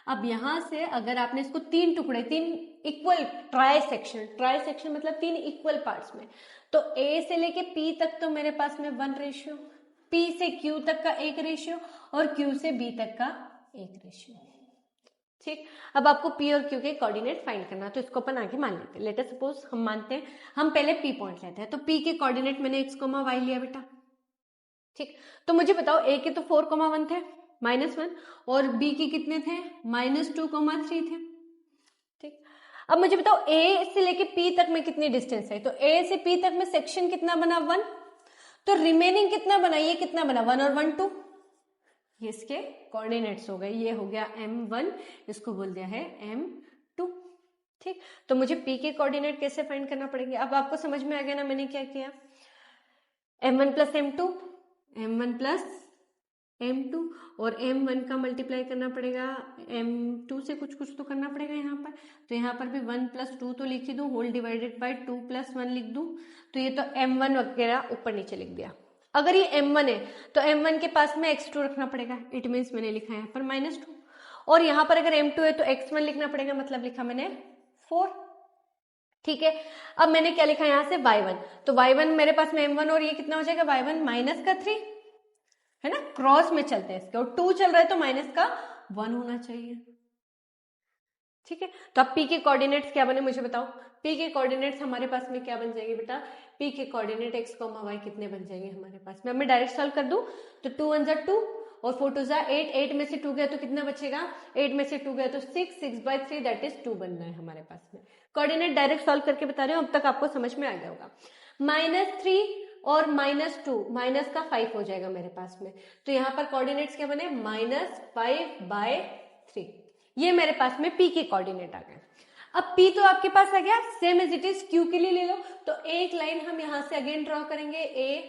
अब यहां से अगर आपने इसको तीन टुकड़े, तीन इक्वल ट्राई सेक्शन मतलब तीन इक्वल पार्ट्स में, तो ए से लेके पी तक तो मेरे पास में 1 रेशियो, पी से क्यू तक का 1 रेशियो और क्यू से बी तक का 1 रेशियो। ठीक, अब आपको पी और क्यू के कोऑर्डिनेट फाइंड करना, तो इसको अपन आगे मान लेते हैं। लेट अस सपोज हम मानते हैं, हम पहले पी पॉइंट लेते हैं, तो पी के कोऑर्डिनेट मैंने x, y लिया बेटा। ठीक, तो मुझे बताओ ए के तो 4, 1 थे, -1, और बी के कितने थे, -2, 3 थे। ठीक, अब मुझे बताओ ए से लेके पी तक में कितनी डिस्टेंस है, तो ए से पी तक में सेक्शन कितना बना, 1, तो रिमेनिंग कितना बना, ये कितना बना, 1 और 1 2, ये इसके कोऑर्डिनेट्स हो गए, ये हो गया m1, इसको बोल दिया है m2। ठीक, तो मुझे p के कोऑर्डिनेट कैसे फाइंड करना पड़ेंगे, अब आपको समझ में आ गया ना मैंने क्या किया, m1 plus m2, m1 plus m2, और m1 का मल्टीप्लाई करना पड़ेगा m2 से, कुछ तो करना पड़ेगा यहाँ पर, तो यहाँ पर भी 1 + 2 तो लिख ही दूं, होल डिवाइडेड बाय 2 + 1 लिख दूं, तो ये तो m1 वगैरह ऊपर नीचे लिख दिया। अगर ये m1 है तो m1 के पास में x2 रखना पड़ेगा, इट मीन्स मैंने लिखा है यहाँ पर -2, और यहाँ पर अगर m2 है तो x1 लिखना पड़ेगा, मतलब लिखा मैंने 4। ठीक है, अब मैंने क्या लिखा यहाँ से, y1, तो y1 मेरे पास में m1 और ये कितना हो जाएगा, y1 -3 है ना, क्रॉस में चलते हैं इसके, और 2 चल रहा है तो -1 होना चाहिए। ठीक है, तो अब p के कोऑर्डिनेट्स क्या बने मुझे बताओ, p के कोऑर्डिनेट्स हमारे पास में क्या बन जाएंगे बेटा, p के कोऑर्डिनेट x, y कितने बन जाएंगे हमारे पास में, अब मैं डायरेक्ट सॉल्व कर दूं, तो 2 1 = 2 और 4 2 = 8, 8 में से 2 गया तो कितना बचेगा, 8 में से 2 गया तो 6, 6/3 दैट इज 2 बनना है हमारे पास में। कोऑर्डिनेट डायरेक्ट सॉल्व करके बता रहे हो, अब तक आपको समझ में आ गया होगा। -3 और -2, माइनस का 5 हो जाएगा मेरे पास में, तो यहाँ पर कोऑर्डिनेट्स क्या बने, -5/3, ये मेरे पास में p के कोऑर्डिनेट आ गए। अब p तो आपके पास आ गया, same as it is q के लिए ले लो, तो एक लाइन हम यहां से अगेन ड्रॉ करेंगे a,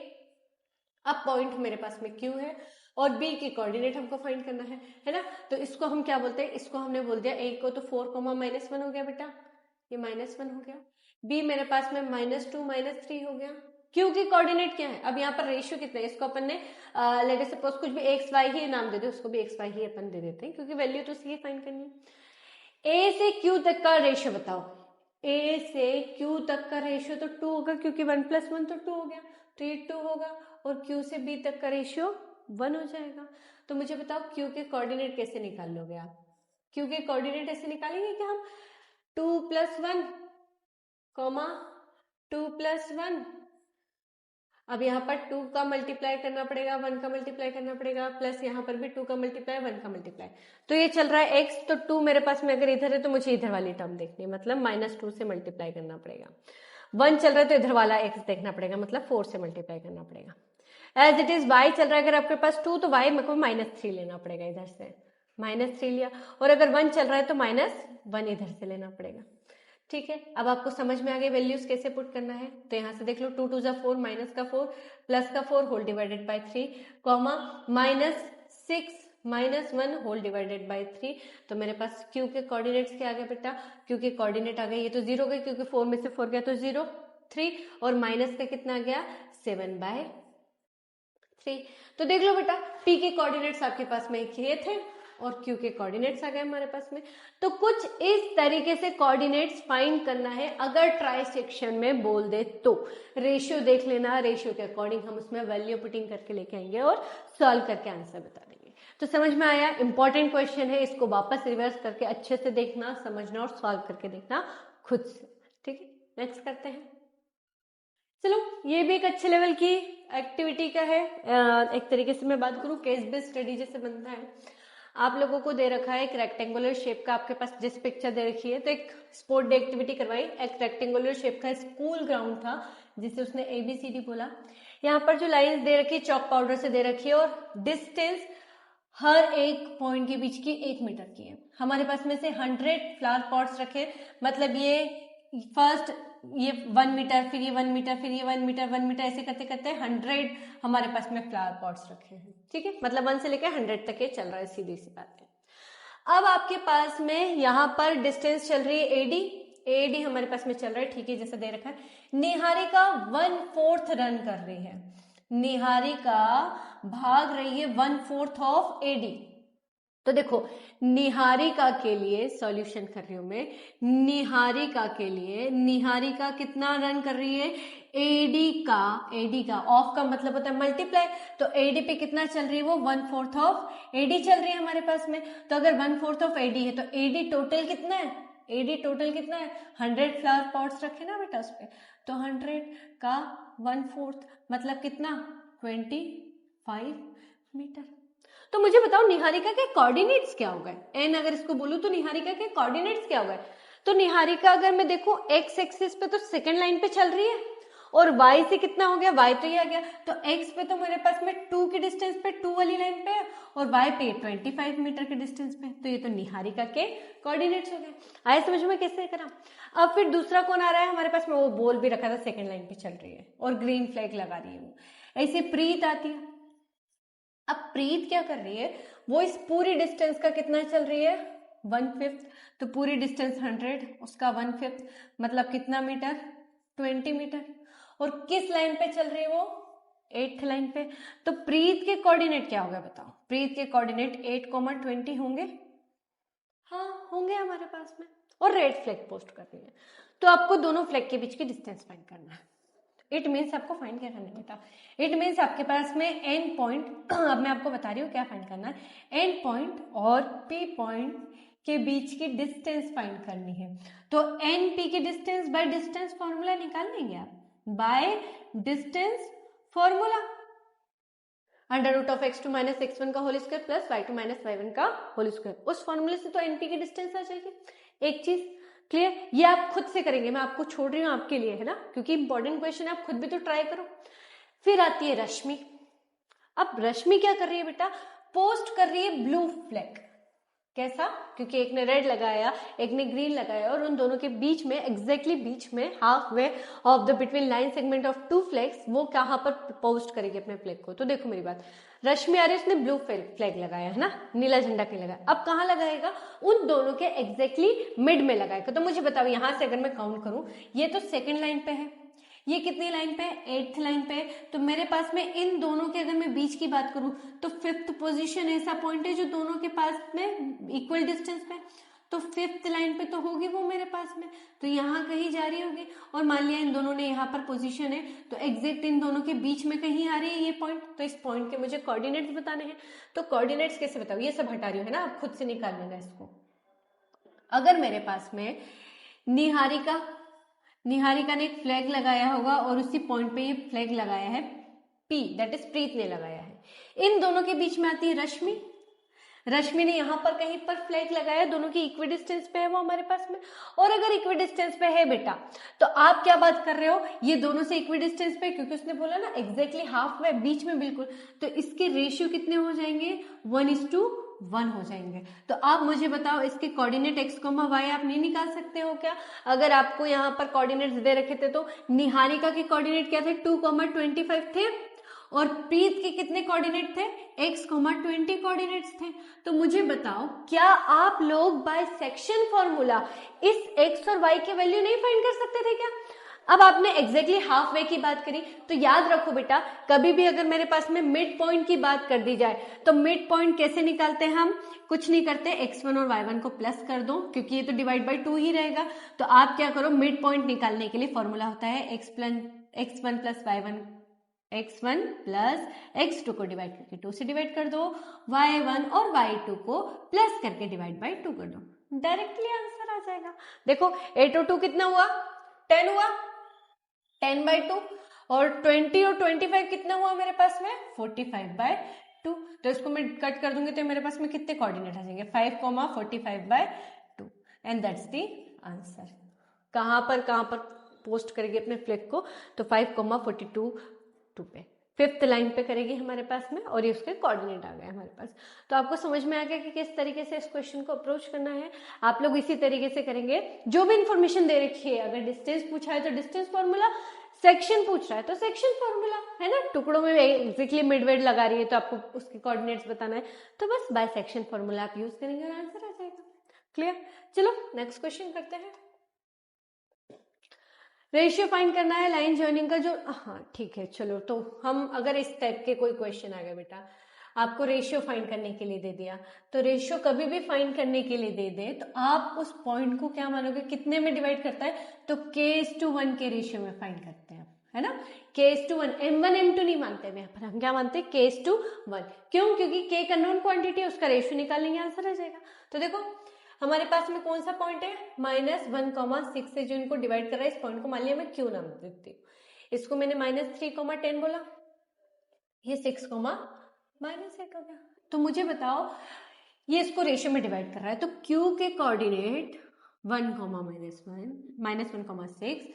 अब पॉइंट मेरे पास में q है और b के कोऑर्डिनेट हमको फाइंड करना है ना, तो इसको हम क्या बोलते हैं, इसको हमने बोल दिया a को तो 4, -1 हो गया बेटा, ये -1 हो गया, b मेरे पास में -2 -3 हो गया, q के कोऑर्डिनेट क्या है, अब यहाँ पर रेशियो कितना है, इसको अपन ने लेट अस सपोज कुछ भी x y ही नाम दे दे, उसको भी x y ही अपन दे देते हैं क्योंकि वैल्यू तो सी फाइंड करनी है। a से q तक का रेशियो बताओ, a से q तक का रेशियो तो 2 होगा क्योंकि 1 + 1 तो 2 हो गया, तो ये 2 होगा, और q से b तक का रेशियो 1 हो जाएगा। तो मुझे बताओ q के कोऑर्डिनेट कैसे निकाल लोगे आप, q के कोऑर्डिनेट ऐसे निकालेंगे कि हम 2 + 1, 2 + 1, अब यहाँ पर 2 का मल्टीप्लाई करना पड़ेगा, 1 का मल्टीप्लाई करना पड़ेगा, प्लस यहाँ पर भी 2 का मल्टीप्लाई, 1 का मल्टीप्लाई, तो ये चल रहा है x, तो 2 मेरे पास में अगर इधर है तो मुझे इधर वाली टर्म देखनी है, मतलब -2 से मल्टीप्लाई करना पड़ेगा, 1 चल रहा है तो इधर वाला x देखना पड़ेगा, मतलब 4 से मल्टीप्लाई करना पड़ेगा। एज इट इज y चल रहा है, अगर आपके पास 2 तो y मेरे को -3 लेना पड़ेगा, इधर से -3 लिया, और अगर 1 चल रहा है तो -1 इधर से लेना पड़ेगा। ठीक है, अब आपको समझ में आ गई वैल्यूज कैसे पुट करना है, तो यहाँ से देख लो, 2 2 = 4, माइनस का 4 प्लस का 4 whole divided by 3, comma -6 -1 whole divided by 3, तो मेरे पास q के कोऑर्डिनेट्स क्या आ गया बेटा, q के कोऑर्डिनेट आ गए, ये तो 0 गए क्योंकि 4 में से 4 गया तो 0 3, और माइनस का कितना आ गया 7/3। तो देख लो बेटा, p के कोऑर्डिनेट्स आपके पास में ये थे और q के कोऑर्डिनेट्स आ गए हमारे पास में। तो कुछ इस तरीके से कोऑर्डिनेट्स फाइंड करना है, अगर ट्राई सेक्शन में बोल दे तो रेशियो देख लेना, रेशियो के अकॉर्डिंग हम उसमें वैल्यू पुटिंग करके लेके आएंगे और सॉल्व करके आंसर बता देंगे। तो समझ में आया, इंपॉर्टेंट क्वेश्चन है, इसको वापस रिवर्स करके अच्छे से देखना, समझना और सॉल्व करके देखना खुद से। ठीक है, नेक्स्ट करते हैं। चलो, ये भी एक अच्छे लेवल की एक्टिविटी का है, एक तरीके से मैं बात करूं केस बेस्ड स्टडी जैसे बनता है। आप लोगों को दे रखा है एक रेक्टेंगुलर शेप का, आपके पास जिस पिक्चर दे रखी है, तो एक स्पोर्ट डे एक्टिविटी करवाई, एक रेक्टेंगुलर शेप का स्कूल ग्राउंड था जिसे उसने ABCD बोला। यहाँ पर जो लाइंस दे रखी है चॉक पाउडर से दे रखी है और डिस्टेंस हर एक पॉइंट के बीच की 1 मीटर की है। हमारे पास में से 100 फ्लावर पॉट्स रखे, मतलब ये फर्स्ट ये 1 मीटर, फिर ये 1 मीटर, फिर ये 1 मीटर, 1 मीटर, ऐसे करते करते 100 हमारे पास में फ्लावर पॉट्स रखे हैं। ठीक है, मतलब 1 से लेकर 100 तक ये चल रहा है, सीधी सी बात है। अब आपके पास में यहाँ पर डिस्टेंस चल रही है AD हमारे पास में चल रहा है, ठीक है, जैसा दे रखा है। निहारिका 1/4 रन कर रही है, निहारिका भाग रही है 1/4 ऑफ AD, तो देखो निहारिका के लिए सॉल्यूशन कर रही हूं मैं, निहारिका कितना रन कर रही है, एडी का ऑफ का मतलब होता है मल्टीप्लाई, तो एडी पे कितना चल रही है वो 1/4 ऑफ एडी चल रही है हमारे पास में। तो अगर 1/4 ऑफ एडी है तो एडी टोटल कितना है, 100 फ्लावर पॉट्स रखे ना बेटा उस पे, तो 100 का 1/4 मतलब कितना 25 मीटर। तो मुझे बताओ निहारिका के कोऑर्डिनेट्स क्या हो गए, एन अगर इसको बोलूं तो निहारिका के कोऑर्डिनेट्स क्या हो गए। तो निहारिका अगर मैं देखूं एक्स एक्सिस पे तो सेकंड लाइन पे चल रही है, और y से कितना हो गया, y तो ये आ गया, तो x पे तो मेरे पास में 2 के डिस्टेंस पे 2 वाली लाइन पे है, और y पे 25 मीटर के डिस्टेंस पे, तो ये तो निहारिका के कोऑर्डिनेट्स हो गए। आए समझ में कैसे करा। अब फिर दूसरा कौन आ रहा है हमारे पास में, वो बोल भी रखा था सेकंड लाइन पे चल रही है और ग्रीन फ्लैग लगा रही है वो। ऐसे प्रीत आती है, अब प्रीत क्या कर रही है, वो इस पूरी डिस्टेंस का कितना चल रही है 1/5, तो पूरी डिस्टेंस 100, उसका 1/5 मतलब कितना मीटर 20 मीटर, और किस लाइन पे चल रही है वो 8th लाइन पे। तो प्रीत के कोऑर्डिनेट क्या होगा बताओ, प्रीत के कोऑर्डिनेट 8,20 होंगे, हाँ होंगे हमारे पास में, और रेड फ्लैग पोस्ट कर रही है। तो आपको दोनों फ्लैग के बीच की डिस्टेंस फाइंड करना है। इट मीन्स आपको फाइंड क्या करना है बेटा, इट मीन्स आपके पास में एंड पॉइंट अब मैं आपको बता रही हूँ क्या फाइंड करना है, एंड पॉइंट और पी पॉइंट के बीच की डिस्टेंस फाइंड करनी है। तो एन पी की डिस्टेंस बाय डिस्टेंस फॉर्मूला निकाल लेंगे आप, bye distance formula, √(x2 - x1) का whole square plus y2 - y1 का होल स्क्वायर, उस फॉर्मूले से तो एनपी की डिस्टेंस आ जाएगी। एक चीज क्लियर, ये आप खुद से करेंगे, मैं आपको छोड़ रही हूँ आपके लिए है ना, क्योंकि इंपॉर्टेंट क्वेश्चन है, आप खुद भी तो ट्राई करो। फिर आती है रश्मि। अब रश्मि क्या कर रही है बेटा, पोस्ट कर रही है ब्लू फ्लैग। कैसा, क्योंकि एक ने रेड लगाया एक ने ग्रीन लगाया, और उन दोनों के बीच में एग्जैक्टली बीच में half way of the between line segment of 2 flags, वो कहां पर पोस्ट करेगी अपने फ्लैग को। तो देखो मेरी बात, रश्मि आ रही है, उसने ब्लू फ्लैग लगाया है ना, नीला झंडा के लगाया, अब कहां लगाएगा, उन दोनों के एग्जैक्टली मिड में लगाएगा। तो मुझे बताओ यहां से अगर मैं काउंट करूं, ये तो सेकेंड लाइन पे है, ये कितनी लाइन पे है 8th लाइन पे, तो मेरे पास में इन दोनों के अगर मैं बीच की बात करूं तो 5th पोजीशन ऐसा पॉइंट है जो दोनों के पास में इक्वल डिस्टेंस पे, तो 5th लाइन पे तो होगी वो मेरे पास में, तो यहाँ कहीं जा रही होगी, और मान लिया इन दोनों ने यहाँ पर पोजीशन है, तो एग्जैक्ट इन दोनों के बीच में कहीं आ रही है ये पॉइंट, तो इस पॉइंट के मुझे कोऑर्डिनेट्स बताने हैं। तो कोऑर्डिनेट्स कैसे बताओ, ये सब हटा रही हूँ है ना, आप खुद से निकाल लेना इसको। अगर मेरे पास में निहारिका ने एक फ्लैग लगाया होगा और उसी पॉइंट पे ये फ्लैग लगाया है पी, दैट इज प्रीत ने लगाया है, इन दोनों के बीच में आती है रश्मि ने यहाँ पर कहीं पर फ्लैग लगाया, दोनों की इक्वी डिस्टेंस पे है वो हमारे पास में, और अगर इक्वी डिस्टेंस पे है बेटा तो आप क्या बात कर रहे हो, ये दोनों से इक्वी डिस्टेंस पे, क्योंकि उसने बोला ना एग्जैक्टली हाफ में बीच में बिल्कुल, तो इसके रेशियो कितने हो जाएंगे 1:1 हो जाएंगे। तो आप मुझे बताओ इसके कोऑर्डिनेट x, y आप नहीं निकाल सकते हो क्या। अगर आपको यहाँ पर कोऑर्डिनेट्स दे रखे थे तो निहारिका के कोऑर्डिनेट क्या थे 2,25 थे, और प्रीत के कितने कोऑर्डिनेट थे x, 20 कोऑर्डिनेट्स थे। तो मुझे बताओ क्या आप लोग बाय सेक्शन फॉर्मूला इस x और y के वैल्यू नहीं फाइंड कर सकते थे क्या। अब आपने एग्जैक्टली हाफ वे की बात करी, तो याद रखो बेटा कभी भी अगर मेरे पास में मिड पॉइंट की बात कर दी जाए तो मिड पॉइंट कैसे निकालते हैं हम, कुछ नहीं करते, x1 और y1 को प्लस कर दो, क्योंकि ये तो डिवाइड बाय 2 ही रहेगा। तो आप क्या करो, मिड पॉइंट निकालने के लिए फॉर्मूला होता है x1 plus y1, x1 plus x2 को डिवाइड करके 2 से डिवाइड कर दो, y1 और y2 को प्लस करके डिवाइड बाय 2 कर दो, डायरेक्टली आंसर आ जाएगा। देखो 8 और 2 कितना हुआ 10 हुआ, 10/2, और 20 और 25 कितना हुआ मेरे पास में 45/2, तो इसको मैं कट कर दूंगी तो मेरे पास में कितने कोऑर्डिनेट आ जाएंगे 5,45/2, एंड दैट्स द आंसर। कहां पर पोस्ट करेगी अपने फ्लैग को, तो 5,42 पे 5th लाइन पे करेगी हमारे पास में, और ये उसके कोऑर्डिनेट आ गए हमारे पास। तो आपको समझ में आ गया कि किस तरीके से इस क्वेश्चन को अप्रोच करना है। आप लोग इसी तरीके से करेंगे, जो भी इंफॉर्मेशन दे रखी है, अगर डिस्टेंस पूछा है तो डिस्टेंस फॉर्मूला, सेक्शन पूछ रहा है तो सेक्शन फॉर्मूला, है ना, टुकड़ों में एग्जैक्टली मिडवेड लगा रही है तो आपको उसके कोऑर्डिनेट्स बताना है, तो बस बाय सेक्शन फॉर्मूला आप यूज करेंगे और आंसर आ जाएगा। क्लियर, चलो नेक्स्ट क्वेश्चन करते हैं। रेशियो फाइंड करना है लाइन जॉइनिंग का जो, हाँ ठीक है चलो, तो हम अगर इस टाइप के कोई क्वेश्चन आ गए बेटा, आपको रेशियो फाइंड करने के लिए दे दिया, तो रेशियो कभी भी फाइंड करने के लिए दे दे तो आप उस पॉइंट को क्या मानोगे, कितने में डिवाइड करता है, तो k:1 के रेशियो में फाइंड करते हैं, है ना, k:1, m1 m2 नहीं मानते हैं, हम क्या मानते हैं, k:1। क्यों, क्योंकि k का नॉन क्वांटिटी है, उसका रेशियो निकालेंगे आंसर आ जाएगा। तो देखो हमारे पास में कौन सा पॉइंट है, -1,6 से जो इनको डिवाइड कर रहा है, इस पॉइंट को मान लिया मैं क्यू नाम देती हूँ, इसको मैंने -3,10 बोला, ये 6, -8 हो गया। तो मुझे बताओ ये इसको रेशियो में डिवाइड कर रहा है, तो Q के कोऑर्डिनेट 1, -1,6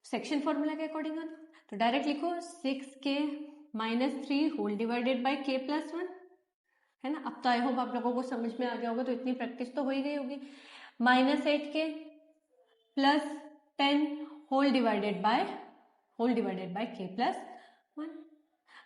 सेक्शन फॉर्मूला के अकॉर्डिंग आना, तो डायरेक्ट लिखो 6k-3 whole divided by k+1, है ना। अब तो आई होप आप लोगों को समझ में आ गया होगा, तो इतनी प्रैक्टिस तो हो ही गई होगी। -8k + 10 whole divided by k+1।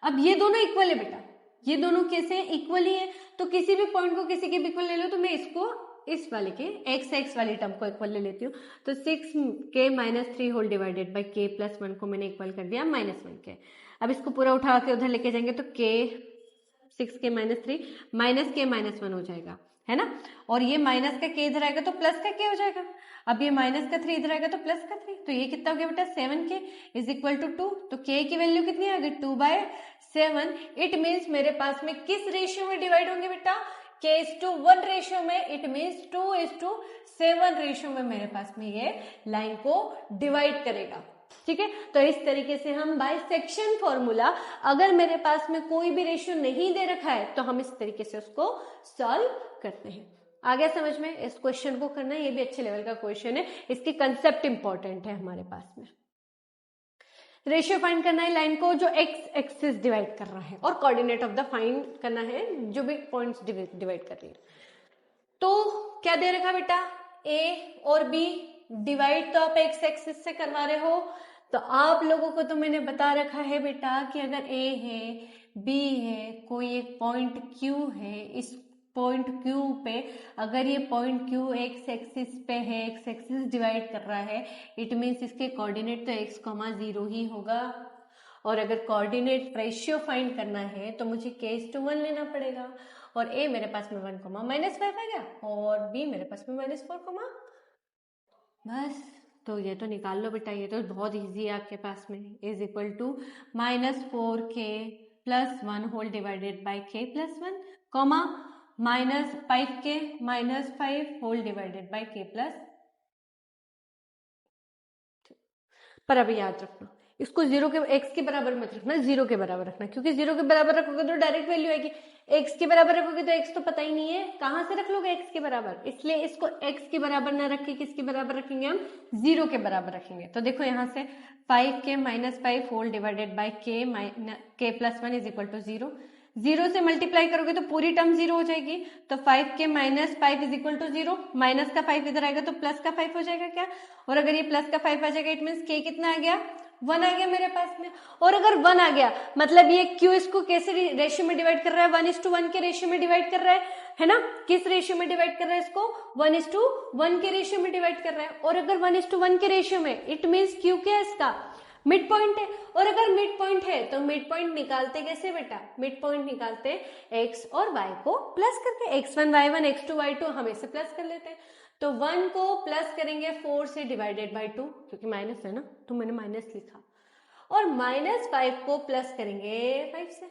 अब ये दोनों इक्वल है बेटा, ये दोनों कैसे इक्वल ही है, तो किसी भी पॉइंट को किसी के भी इक्वल ले लो, तो मैं इसको इस वाले के x वाली टर्म को इक्वल ले लेती हूँ, तो 6k-3 whole divided by k+1 को मैंने इक्वल कर दिया -1k। अब इसको पूरा उठा के उधर लेके जाएंगे तो 6k-3 -k-1 हो जाएगा, है ना, और ये माइनस का k इधर आएगा तो प्लस का k हो जाएगा। अब ये -3 इधर आएगा तो प्लस का 3, तो ये कितना हो गया बेटा 7k = 2, तो k की वैल्यू कितनी आ गई 2/7। इट मीन्स मेरे पास में किस रेशियो में डिवाइड होंगे बेटा, k:1 रेशियो में, इट मीन्स 2:7 रेशियो में मेरे पास में ये लाइन को डिवाइड करेगा। ठीक है, तो इस तरीके से हम बाय सेक्शन फॉर्मूला, अगर मेरे पास में कोई भी रेशियो नहीं दे रखा है तो हम इस तरीके से उसको सॉल्व करते हैं। आ गया समझ में, इस क्वेश्चन को करना है, ये भी अच्छे लेवल का क्वेश्चन है, इसकी कंसेप्ट इंपॉर्टेंट है हमारे पास में। रेशियो फाइंड करना है लाइन को जो एक्स एक्सिस डिवाइड कर रहा है, और कोऑर्डिनेट ऑफ द फाइंड करना है जो भी पॉइंट्स डिवाइड कर रही है। तो क्या दे रखा बेटा, ए और बी डिवाइड तो आप एक्स एक्सिस से करवा रहे हो, तो आप लोगों को तो मैंने बता रखा है बेटा कि अगर ए है, बी है, कोई एक पॉइंट क्यू है, इस पॉइंट क्यू पे अगर ये पॉइंट क्यू एक्स एक्सिस पे है, एक्स एक्सिस डिवाइड कर रहा है, इट मीन्स इसके कोऑर्डिनेट तो x,0 ही होगा, और अगर कोऑर्डिनेट रेशियो फाइंड करना है तो मुझे k:1 लेना पड़ेगा, और a मेरे पास में 1, -5 आ गया, और b मेरे पास में -4, बस। तो ये तो निकाल लो बेटा, ये तो बहुत इजी है आपके पास में, = -4k + 1 whole divided by k+1, -5k -5 whole divided by k+। पर अभी याद रखना, इसको 0 के x के बराबर मत रखना, 0 के बराबर रखना, क्योंकि 0 के बराबर रखोगे तो डायरेक्ट वैल्यू आएगी, x के बराबर रखोगे तो x तो पता ही नहीं है, कहां से रख लोगे x के बराबर, इसलिए इसको x के बराबर ना रख के किसके बराबर रखेंगे हम, 0 के बराबर रखेंगे। तो देखो यहाँ से 5k -5 whole divided by k+1 = 0, 0 से मल्टीप्लाई करोगे तो पूरी टर्म 0 हो जाएगी, तो 5k -5 = 0, माइनस का 5 इधर आएगा तो प्लस का 5 हो जाएगा क्या, और अगर ये प्लस का 5 आ जाएगा इट मीन्स k कितना आ गया, 1 आ गया मेरे पास में, और अगर 1 आ गया मतलब ये q इसको कैसे रेशियो में डिवाइड कर रहा है, 1:1 के रेशियो में डिवाइड कर रहा है ना, किस रेशियो में डिवाइड कर रहा है इसको, 1:1 के रेशियो में डिवाइड कर रहा है, और अगर 1:1 के रेशियो में इट मीन्स q क्या है इसका, मिड पॉइंट है, और अगर मिड पॉइंट है तो मिड पॉइंट निकालते कैसे बेटा, मिड पॉइंट निकालते x और y को प्लस करके, x1 y1 x2 y2 हम इसे प्लस कर लेते हैं, तो 1 को प्लस करेंगे 4 से डिवाइडेड बाय 2, क्योंकि माइनस है ना तो मैंने माइनस लिखा, और -5 को प्लस करेंगे 5 से,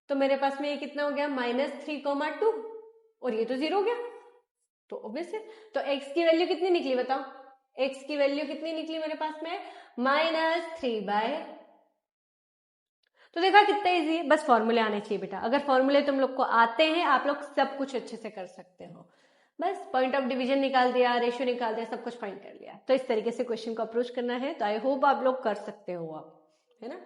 तो मेरे पास में ये कितना हो गया -3,2, और ये तो 0 हो गया, तो ऑब्वियस है, तो x की वैल्यू कितनी निकली बताओ, x की वैल्यू कितनी निकली मेरे पास में -3/। तो देखा कितना इजी है, बस फॉर्मूले आने चाहिए बेटा, अगर फॉर्मूले तुम लोग को आते हैं आप लोग सब कुछ अच्छे से कर सकते हो, बस पॉइंट ऑफ डिवीजन निकाल दिया, रेशियो निकाल दिया, सब कुछ फाइंड कर लिया, तो इस तरीके से क्वेश्चन को अप्रोच करना है, तो आई होप आप लोग कर सकते हो आप, है ना।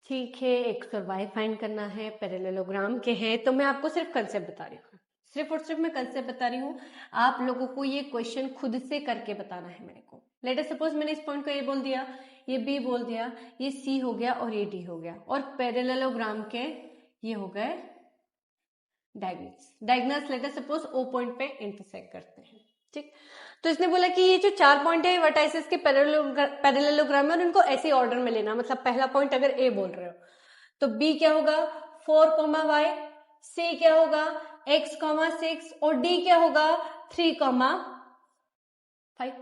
ठीक है, एक्स और वाई फाइंड करना है, पैरेललोग्राम के हैं, तो मैं आपको सिर्फ कंसेप्ट बता रही हूँ, सिर्फ और सिर्फ मैं कंसेप्ट बता रही हूँ, आप लोगों को ये क्वेश्चन खुद से करके बताना है मेरे को। लेट अस सपोज मैंने इस पॉइंट को ए बोल दिया, ये बी बोल दिया, ये सी हो गया और ये डी हो गया, और पैरेललोग्राम के ये हो गए diagonals. Let us suppose O point पे इंटरसेक्ट करते हैं, ठीक, तो इसने बोला कि ये जो 4 पॉइंट है वर्टाइसिस के पैरेललोग्राम है और इनको ऐसे ऑर्डर में लेना, मतलब पहला पॉइंट अगर ए बोल रहे हो तो बी क्या होगा 4, y, सी क्या होगा x, 6 और डी क्या होगा 3, 5।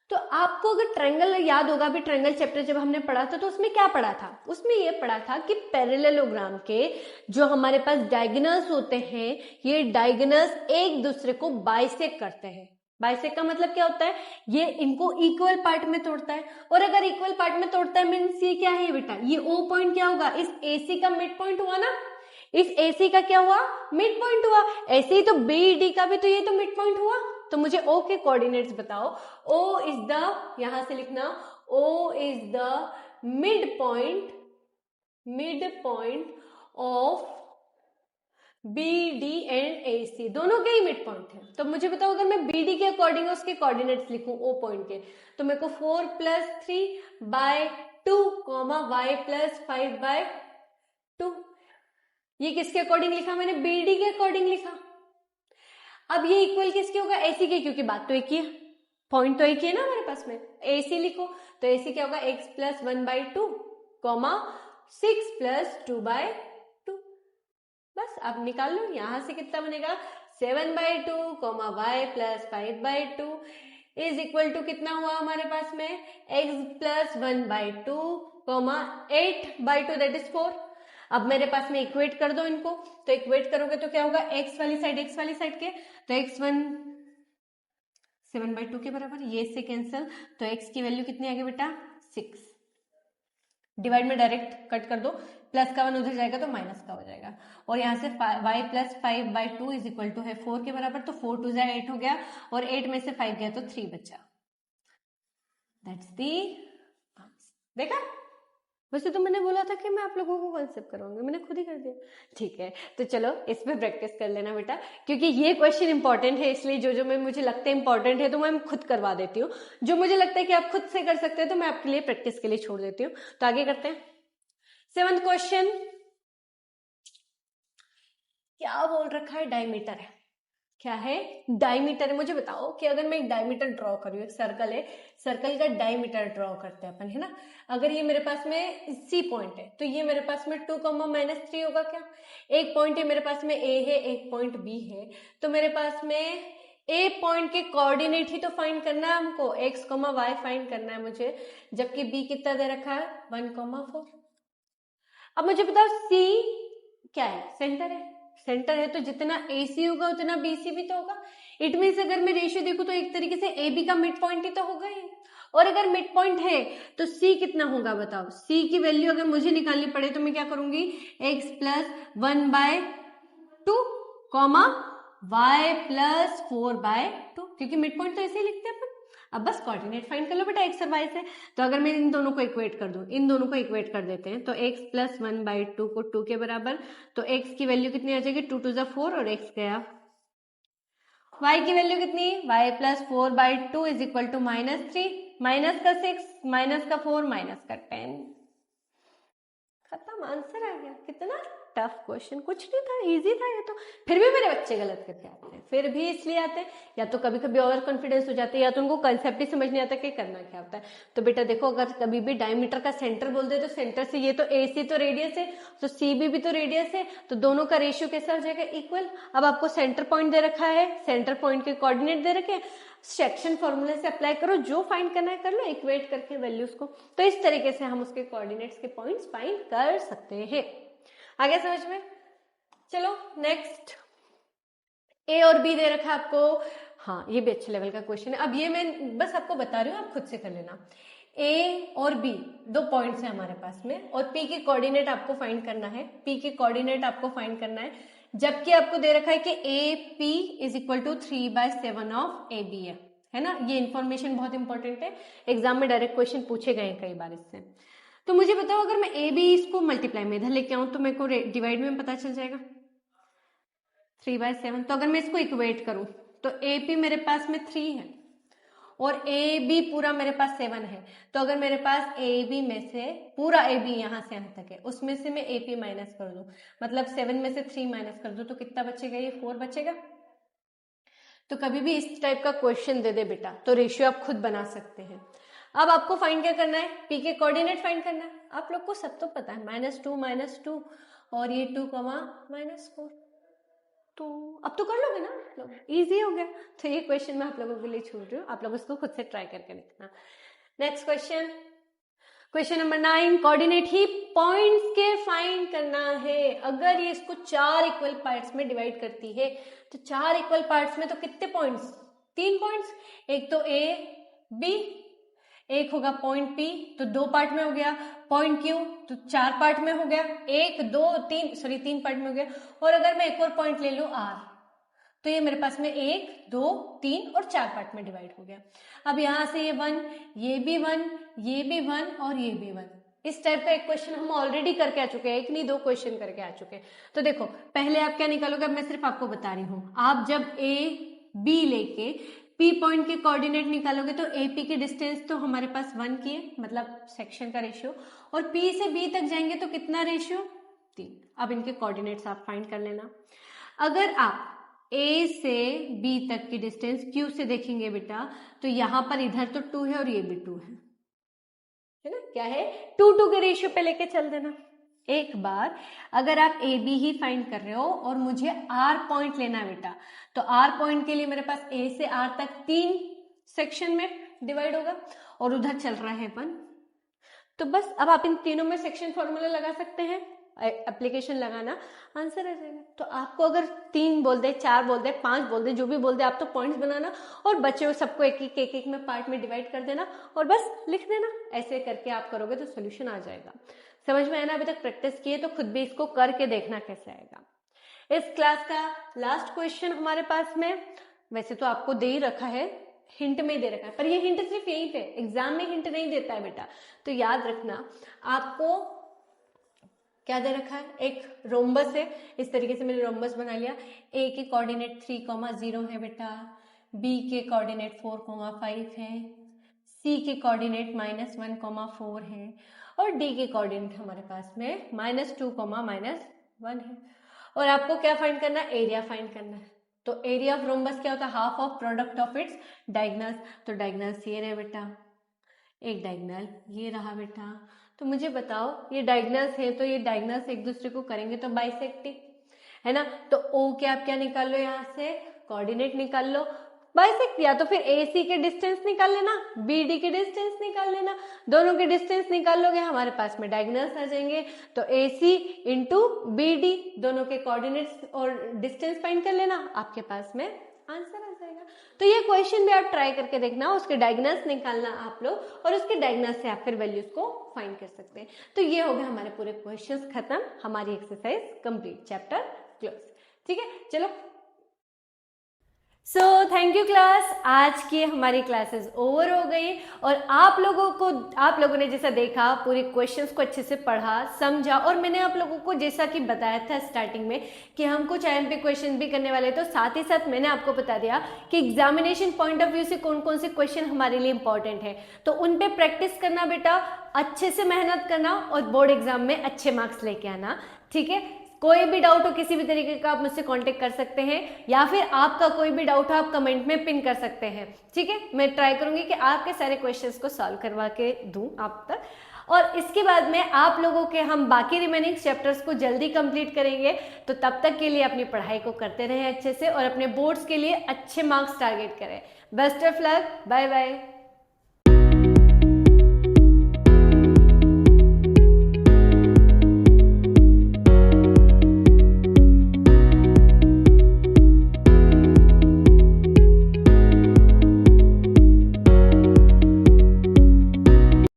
तो आपको अगर ट्रायंगल याद होगा, अभी ट्रायंगल चैप्टर जब हमने पढ़ा था तो उसमें क्या पढ़ा था, उसमें ये पढ़ा था कि पैरेललोग्राम के जो हमारे पास डायगोनल्स होते हैं ये डायगोनल्स एक दूसरे को बाइसेक्ट करते हैं। बाइसेक्ट का मतलब क्या होता है, ये इनको इक्वल पार्ट में तोड़ता है, और अगर इक्वल पार्ट में तोड़ता है मीन्स ये क्या है बेटा, ये ओ पॉइंट क्या होगा, इस AC का मिड पॉइंट हुआ ना, इस AC का क्या हुआ मिड पॉइंट हुआ, ऐसे ही तो BD का भी तो ये तो मिड पॉइंट हुआ। तो मुझे O के कोऑर्डिनेट्स बताओ, O इज द, यहां से लिखना O is the mid point of BD and AC, दोनों के ही मिड पॉइंट है। तो मुझे बताओ अगर मैं BD के अकॉर्डिंग उसके कोऑर्डिनेट्स लिखूं O पॉइंट के, तो मेरे को 4 + 3/2, y + 5/2, ये किसके अकॉर्डिंग लिखा मैंने, BD के अकॉर्डिंग लिखा। अब ये इक्वल किसके होगा, AC के, क्योंकि बात तो एक ही है, पॉइंट तो एक ही है ना हमारे पास में। AC लिखो तो AC क्या होगा x + 1/2, 6 + 2/2। बस अब निकाल लो, यहां से कितना बनेगा 7/2, y + 5/2 इज इक्वल टू कितना हुआ हमारे पास में x + 1/2, 8/2 दैट इज 4। अब मेरे पास में इक्वेट कर दो इनको, तो इक्वेट करोगे तो क्या होगा x वाली साइड के, तो x1 7/2 के बराबर, ये से कैंसिल, तो x की वैल्यू कितनी आ गई बेटा 6। डिवाइड में डायरेक्ट कट कर दो, प्लस का 1 उधर जाएगा तो माइनस का हो जाएगा, और यहाँ से y + 5/2 इज इक्वल टू है 4 के बराबर, तो 4 2 8 हो गया, और 8 में से 5 गया तो 3 बचा। That's the answer. देखा, वैसे तो मैंने बोला था कि मैं आप लोगों को कॉन्सेप्ट कराऊंगी, मैंने खुद ही कर दिया। ठीक है, तो चलो इस पे प्रैक्टिस कर लेना बेटा, क्योंकि ये क्वेश्चन इंपॉर्टेंट है, इसलिए जो मैं मुझे लगता है इंपॉर्टेंट है तो मैं खुद करवा देती हूँ, जो मुझे लगता है कि आप खुद से कर सकते हैं तो मैं आपके लिए प्रैक्टिस के लिए छोड़ देती हूँ। तो आगे करते हैं 7th क्वेश्चन। क्या बोल रखा है, डायमीटर है, क्या है डायमीटर है। मुझे बताओ कि अगर मैं एक डायमीटर ड्रॉ करूँ, एक सर्कल है, सर्कल का डायमीटर ड्रॉ करते हैं अपन, है ना। अगर ये मेरे पास में C पॉइंट है तो ये मेरे पास में 2, -3 होगा क्या, एक पॉइंट है मेरे पास में A है, एक पॉइंट B है, तो मेरे पास में A पॉइंट के कोऑर्डिनेट ही तो फाइंड करना है हमको, x, y फाइंड करना है मुझे, जबकि B कितना दे रखा है 1, 4। अब मुझे बताओ C क्या है, सेंटर है, सेंटर है तो जितना AC होगा उतना BC भी तो होगा। इट मीन्स अगर मैं रेशियो देखूं तो एक तरीके से AB का मिड पॉइंट ही तो होगा ही, और अगर मिड पॉइंट है तो C कितना होगा बताओ, C की वैल्यू अगर मुझे निकालनी पड़े तो मैं क्या करूंगी x + 1/2, y + 4/2, क्योंकि मिड पॉइंट तो ऐसे ही लिखते हैं अपन। अब बस कोऑर्डिनेट फाइंड कर लो बेटा x और y से, तो अगर मैं इन दोनों को इक्वेट कर दूं, इन दोनों को इक्वेट कर देते हैं, तो x + 1/2 को 2 के बराबर, तो x की वैल्यू कितनी आ जाएगी 2 2 4 और x गया, y की वैल्यू कितनी y + 4/2 is equal to -3, minus का 6, माइनस का 4, माइनस का 10, खत्म, आंसर आ गया। कितना टफ क्वेश्चन, कुछ नहीं था, इजी था ये तो, फिर भी मेरे बच्चे गलत करके आते हैं, फिर भी इसलिए आते हैं या तो कभी कभी ओवर कॉन्फिडेंस हो जाते हैं, या तो उनको कंसेप्ट ही समझ नहीं आता कि करना क्या होता है। तो बेटा देखो, अगर कभी भी डायमीटर का सेंटर बोल दे तो सेंटर से ये तो AC तो रेडियस है, तो CB भी तो रेडियस है, तो दोनों का रेशियो कैसा हो जाएगा इक्वल। अब आपको सेंटर पॉइंट दे रखा है, सेंटर पॉइंट के कोऑर्डिनेट दे रखे हैं, सेक्शन फॉर्मूले से अप्लाई करो, जो फाइंड करना है कर लो, इक्वेट करके वैल्यूज को, तो इस तरीके से हम उसके कोऑर्डिनेट्स के पॉइंट्स फाइंड कर सकते हैं। आगे समझ में, चलो नेक्स्ट, A और B दे रखा है आपको, हाँ ये भी अच्छे लेवल का क्वेश्चन है। अब ये मैं बस आपको बता रही हूँ, आप खुद से कर लेना। A और B दो पॉइंट्स है हमारे पास में, और P के कोऑर्डिनेट आपको फाइंड करना है, P के कोऑर्डिनेट आपको फाइंड करना है, जबकि आपको दे रखा है कि AP is equal to 3/7 of AB है ना। ये इन्फॉर्मेशन बहुत इंपॉर्टेंट है, एग्जाम में डायरेक्ट क्वेश्चन पूछे गए कई बार इससे। तो मुझे बताओ अगर मैं AB इसको मल्टीप्लाई में इधर लेके आऊं तो मेरे को डिवाइड में पता चल जाएगा 3/7। तो अगर मैं इसको इक्वेट करूं तो AP मेरे पास में 3 है और AB पूरा मेरे पास 7 है, तो अगर मेरे पास AB में से पूरा AB यहां से यहां तक है, उसमें से मैं AP माइनस कर दूं, मतलब 7 में से 3 माइनस कर दूं, तो कितना बचेगा, ये 4 बचेगा। तो कभी भी इस टाइप का क्वेश्चन दे दे बेटा तो रेशियो आप खुद बना सकते हैं। अब आपको फाइंड क्या करना है, पी के कोऑर्डिनेट फाइंड करना है। आप लोग को सब तो पता है -2 और ये 2, -4, तो अब तो कर लोगे ना आप लोग, इजी हो गया। तो ये क्वेश्चन मैं आप लोगों के लिए छोड़ रही हूँ, आप लोग इसको खुद से ट्राई करके देखना। Next question, question number 9, coordinate ही पॉइंट्स के फाइंड करना है। अगर ये इसको 4 इक्वल पार्ट्स में डिवाइड करती है तो 4 इक्वल पार्ट्स में तो कितने पॉइंट्स, 3 पॉइंट्स, एक तो ए बी, एक होगा पॉइंट पी तो 2 पार्ट में हो गया, पॉइंट क्यू तो 4 पार्ट में हो गया, 1 2 3 सॉरी 3 पार्ट में हो गया। और अगर मैं एक और पॉइंट ले लूं आर तो ये मेरे पास में 1 2 3 और 4 पार्ट में डिवाइड हो गया। अब यहां से ये 1, ये भी 1, ये भी 1 और ये भी 1, इस टाइप का एक क्वेश्चन हम ऑलरेडी करके आ चुके हैं, एक नहीं 2 क्वेश्चन करके आ चुके हैं। तो देखो पहले आप क्या निकालोगे, अब मैं सिर्फ आपको बता रही हूं, आप जब ए बी लेके पी पॉइंट के कोऑर्डिनेट निकालोगे तो ए पी के डिस्टेंस तो हमारे पास 1 की है, मतलब सेक्शन का रेशियो, और पी से बी तक जाएंगे तो कितना रेशियो, 3। अब इनके कोऑर्डिनेट्स आप फाइंड कर लेना। अगर आप ए से बी तक की डिस्टेंस क्यू से देखेंगे बेटा तो यहां पर इधर तो 2 है और ये भी 2 है ना, क्या है 2 के रेशियो पे लेके चल देना। एक बार अगर आप ए बी ही फाइंड कर रहे हो और मुझे आर पॉइंट लेना है बेटा, तो आर पॉइंट के लिए मेरे पास ए से आर तक 3 सेक्शन में डिवाइड होगा और उधर चल रहा है 1, तो बस अब आप इन तीनों में सेक्शन फॉर्मूला लगा सकते हैं, एप्लीकेशन लगाना, आंसर आ जाएगा। तो आपको अगर 3 बोल दे, 4 बोल दे, 5 बोल दे, जो भी बोल दे, आप तो पॉइंट्स बनाना और बच्चे हुए सबको एक में पार्ट में डिवाइड कर देना और बस लिख देना। ऐसे करके आप करोगे तो सोल्यूशन आ जाएगा। समझ में आया ना? अभी तक प्रैक्टिस किए तो खुद भी इसको करके देखना कैसे आएगा। इस क्लास का लास्ट क्वेश्चन हमारे पास में, वैसे तो आपको दे ही रखा है, हिंट में दे रखा है, पर ये हिंट सिर्फ यहीं पे, एग्जाम में हिंट नहीं देता है बेटा, तो याद रखना। आपको क्या दे रखा है, एक रोम्बस है, इस तरीके से मैंने रोम्बस बना लिया। ए के कोऑर्डिनेट 3,0 है बेटा, बी के कोऑर्डिनेट 4,5 है, सी के कोऑर्डिनेट -1,4 है और डी के कोऑर्डिनेट हमारे पास में -2, -1 है। और आपको क्या फाइंड करना है, एरिया फाइंड करना है। तो एरिया ऑफ रोम्बस क्या होता है, half of product of its diagonals. तो डायगोनल्स ये रहे बेटा, एक डायगोनल ये रहा बेटा। तो मुझे बताओ ये डायगोनल्स है तो ये डायगोनल्स एक दूसरे को करेंगे तो बाइसेक्टिंग है ना। तो ओ के आप क्या निकाल लो, यहाँ से कोऑर्डिनेट निकाल लो, बाइसेक्ट, या तो फिर ए सी के डिस्टेंस निकाल लेना, बी डी के डिस्टेंस निकाल लेना, दोनों के डिस्टेंस निकाल लोगे हमारे पास में डायगोनल्स आ जाएंगे। तो ए सी इंटू बी डी, दोनों के कोऑर्डिनेट्स और डिस्टेंस फाइंड कर लेना, आपके पास में आंसर आ जाएगा। तो ये क्वेश्चन भी आप ट्राई करके देखना, उसके डायगोनल्स निकालना आप लोग और उसके डायगोनल्स से आप फिर वैल्यूज को फाइंड कर सकते हैं। तो ये हो गए हमारे पूरे क्वेश्चंस खत्म, हमारी एक्सरसाइज कंप्लीट, चैप्टर क्लोज। ठीक है, चलो सो थैंक यू क्लास, आज की हमारी क्लासेस ओवर हो गई और आप लोगों ने जैसा देखा पूरे क्वेश्चंस को अच्छे से पढ़ा समझा, और मैंने आप लोगों को जैसा कि बताया था स्टार्टिंग में कि हम कुछ IMP क्वेश्चन भी करने वाले, तो साथ ही साथ मैंने आपको बता दिया कि एग्जामिनेशन पॉइंट ऑफ व्यू से कौन कौन से क्वेश्चन हमारे लिए इंपॉर्टेंट है। तो उन पे प्रैक्टिस करना बेटा, अच्छे से मेहनत करना और बोर्ड एग्जाम में अच्छे मार्क्स लेके आना। ठीक है, कोई भी डाउट हो किसी भी तरीके का आप मुझसे कांटेक्ट कर सकते हैं, या फिर आपका कोई भी डाउट हो आप कमेंट में पिन कर सकते हैं। ठीक है, मैं ट्राई करूंगी कि आपके सारे क्वेश्चंस को सॉल्व करवा के दूं आप तक, और इसके बाद में आप लोगों के हम बाकी रिमेनिंग चैप्टर्स को जल्दी कंप्लीट करेंगे। तो तब तक के लिए अपनी पढ़ाई को करते रहें अच्छे से और अपने बोर्ड्स के लिए अच्छे मार्क्स टारगेट करें। Best of luck, bye bye.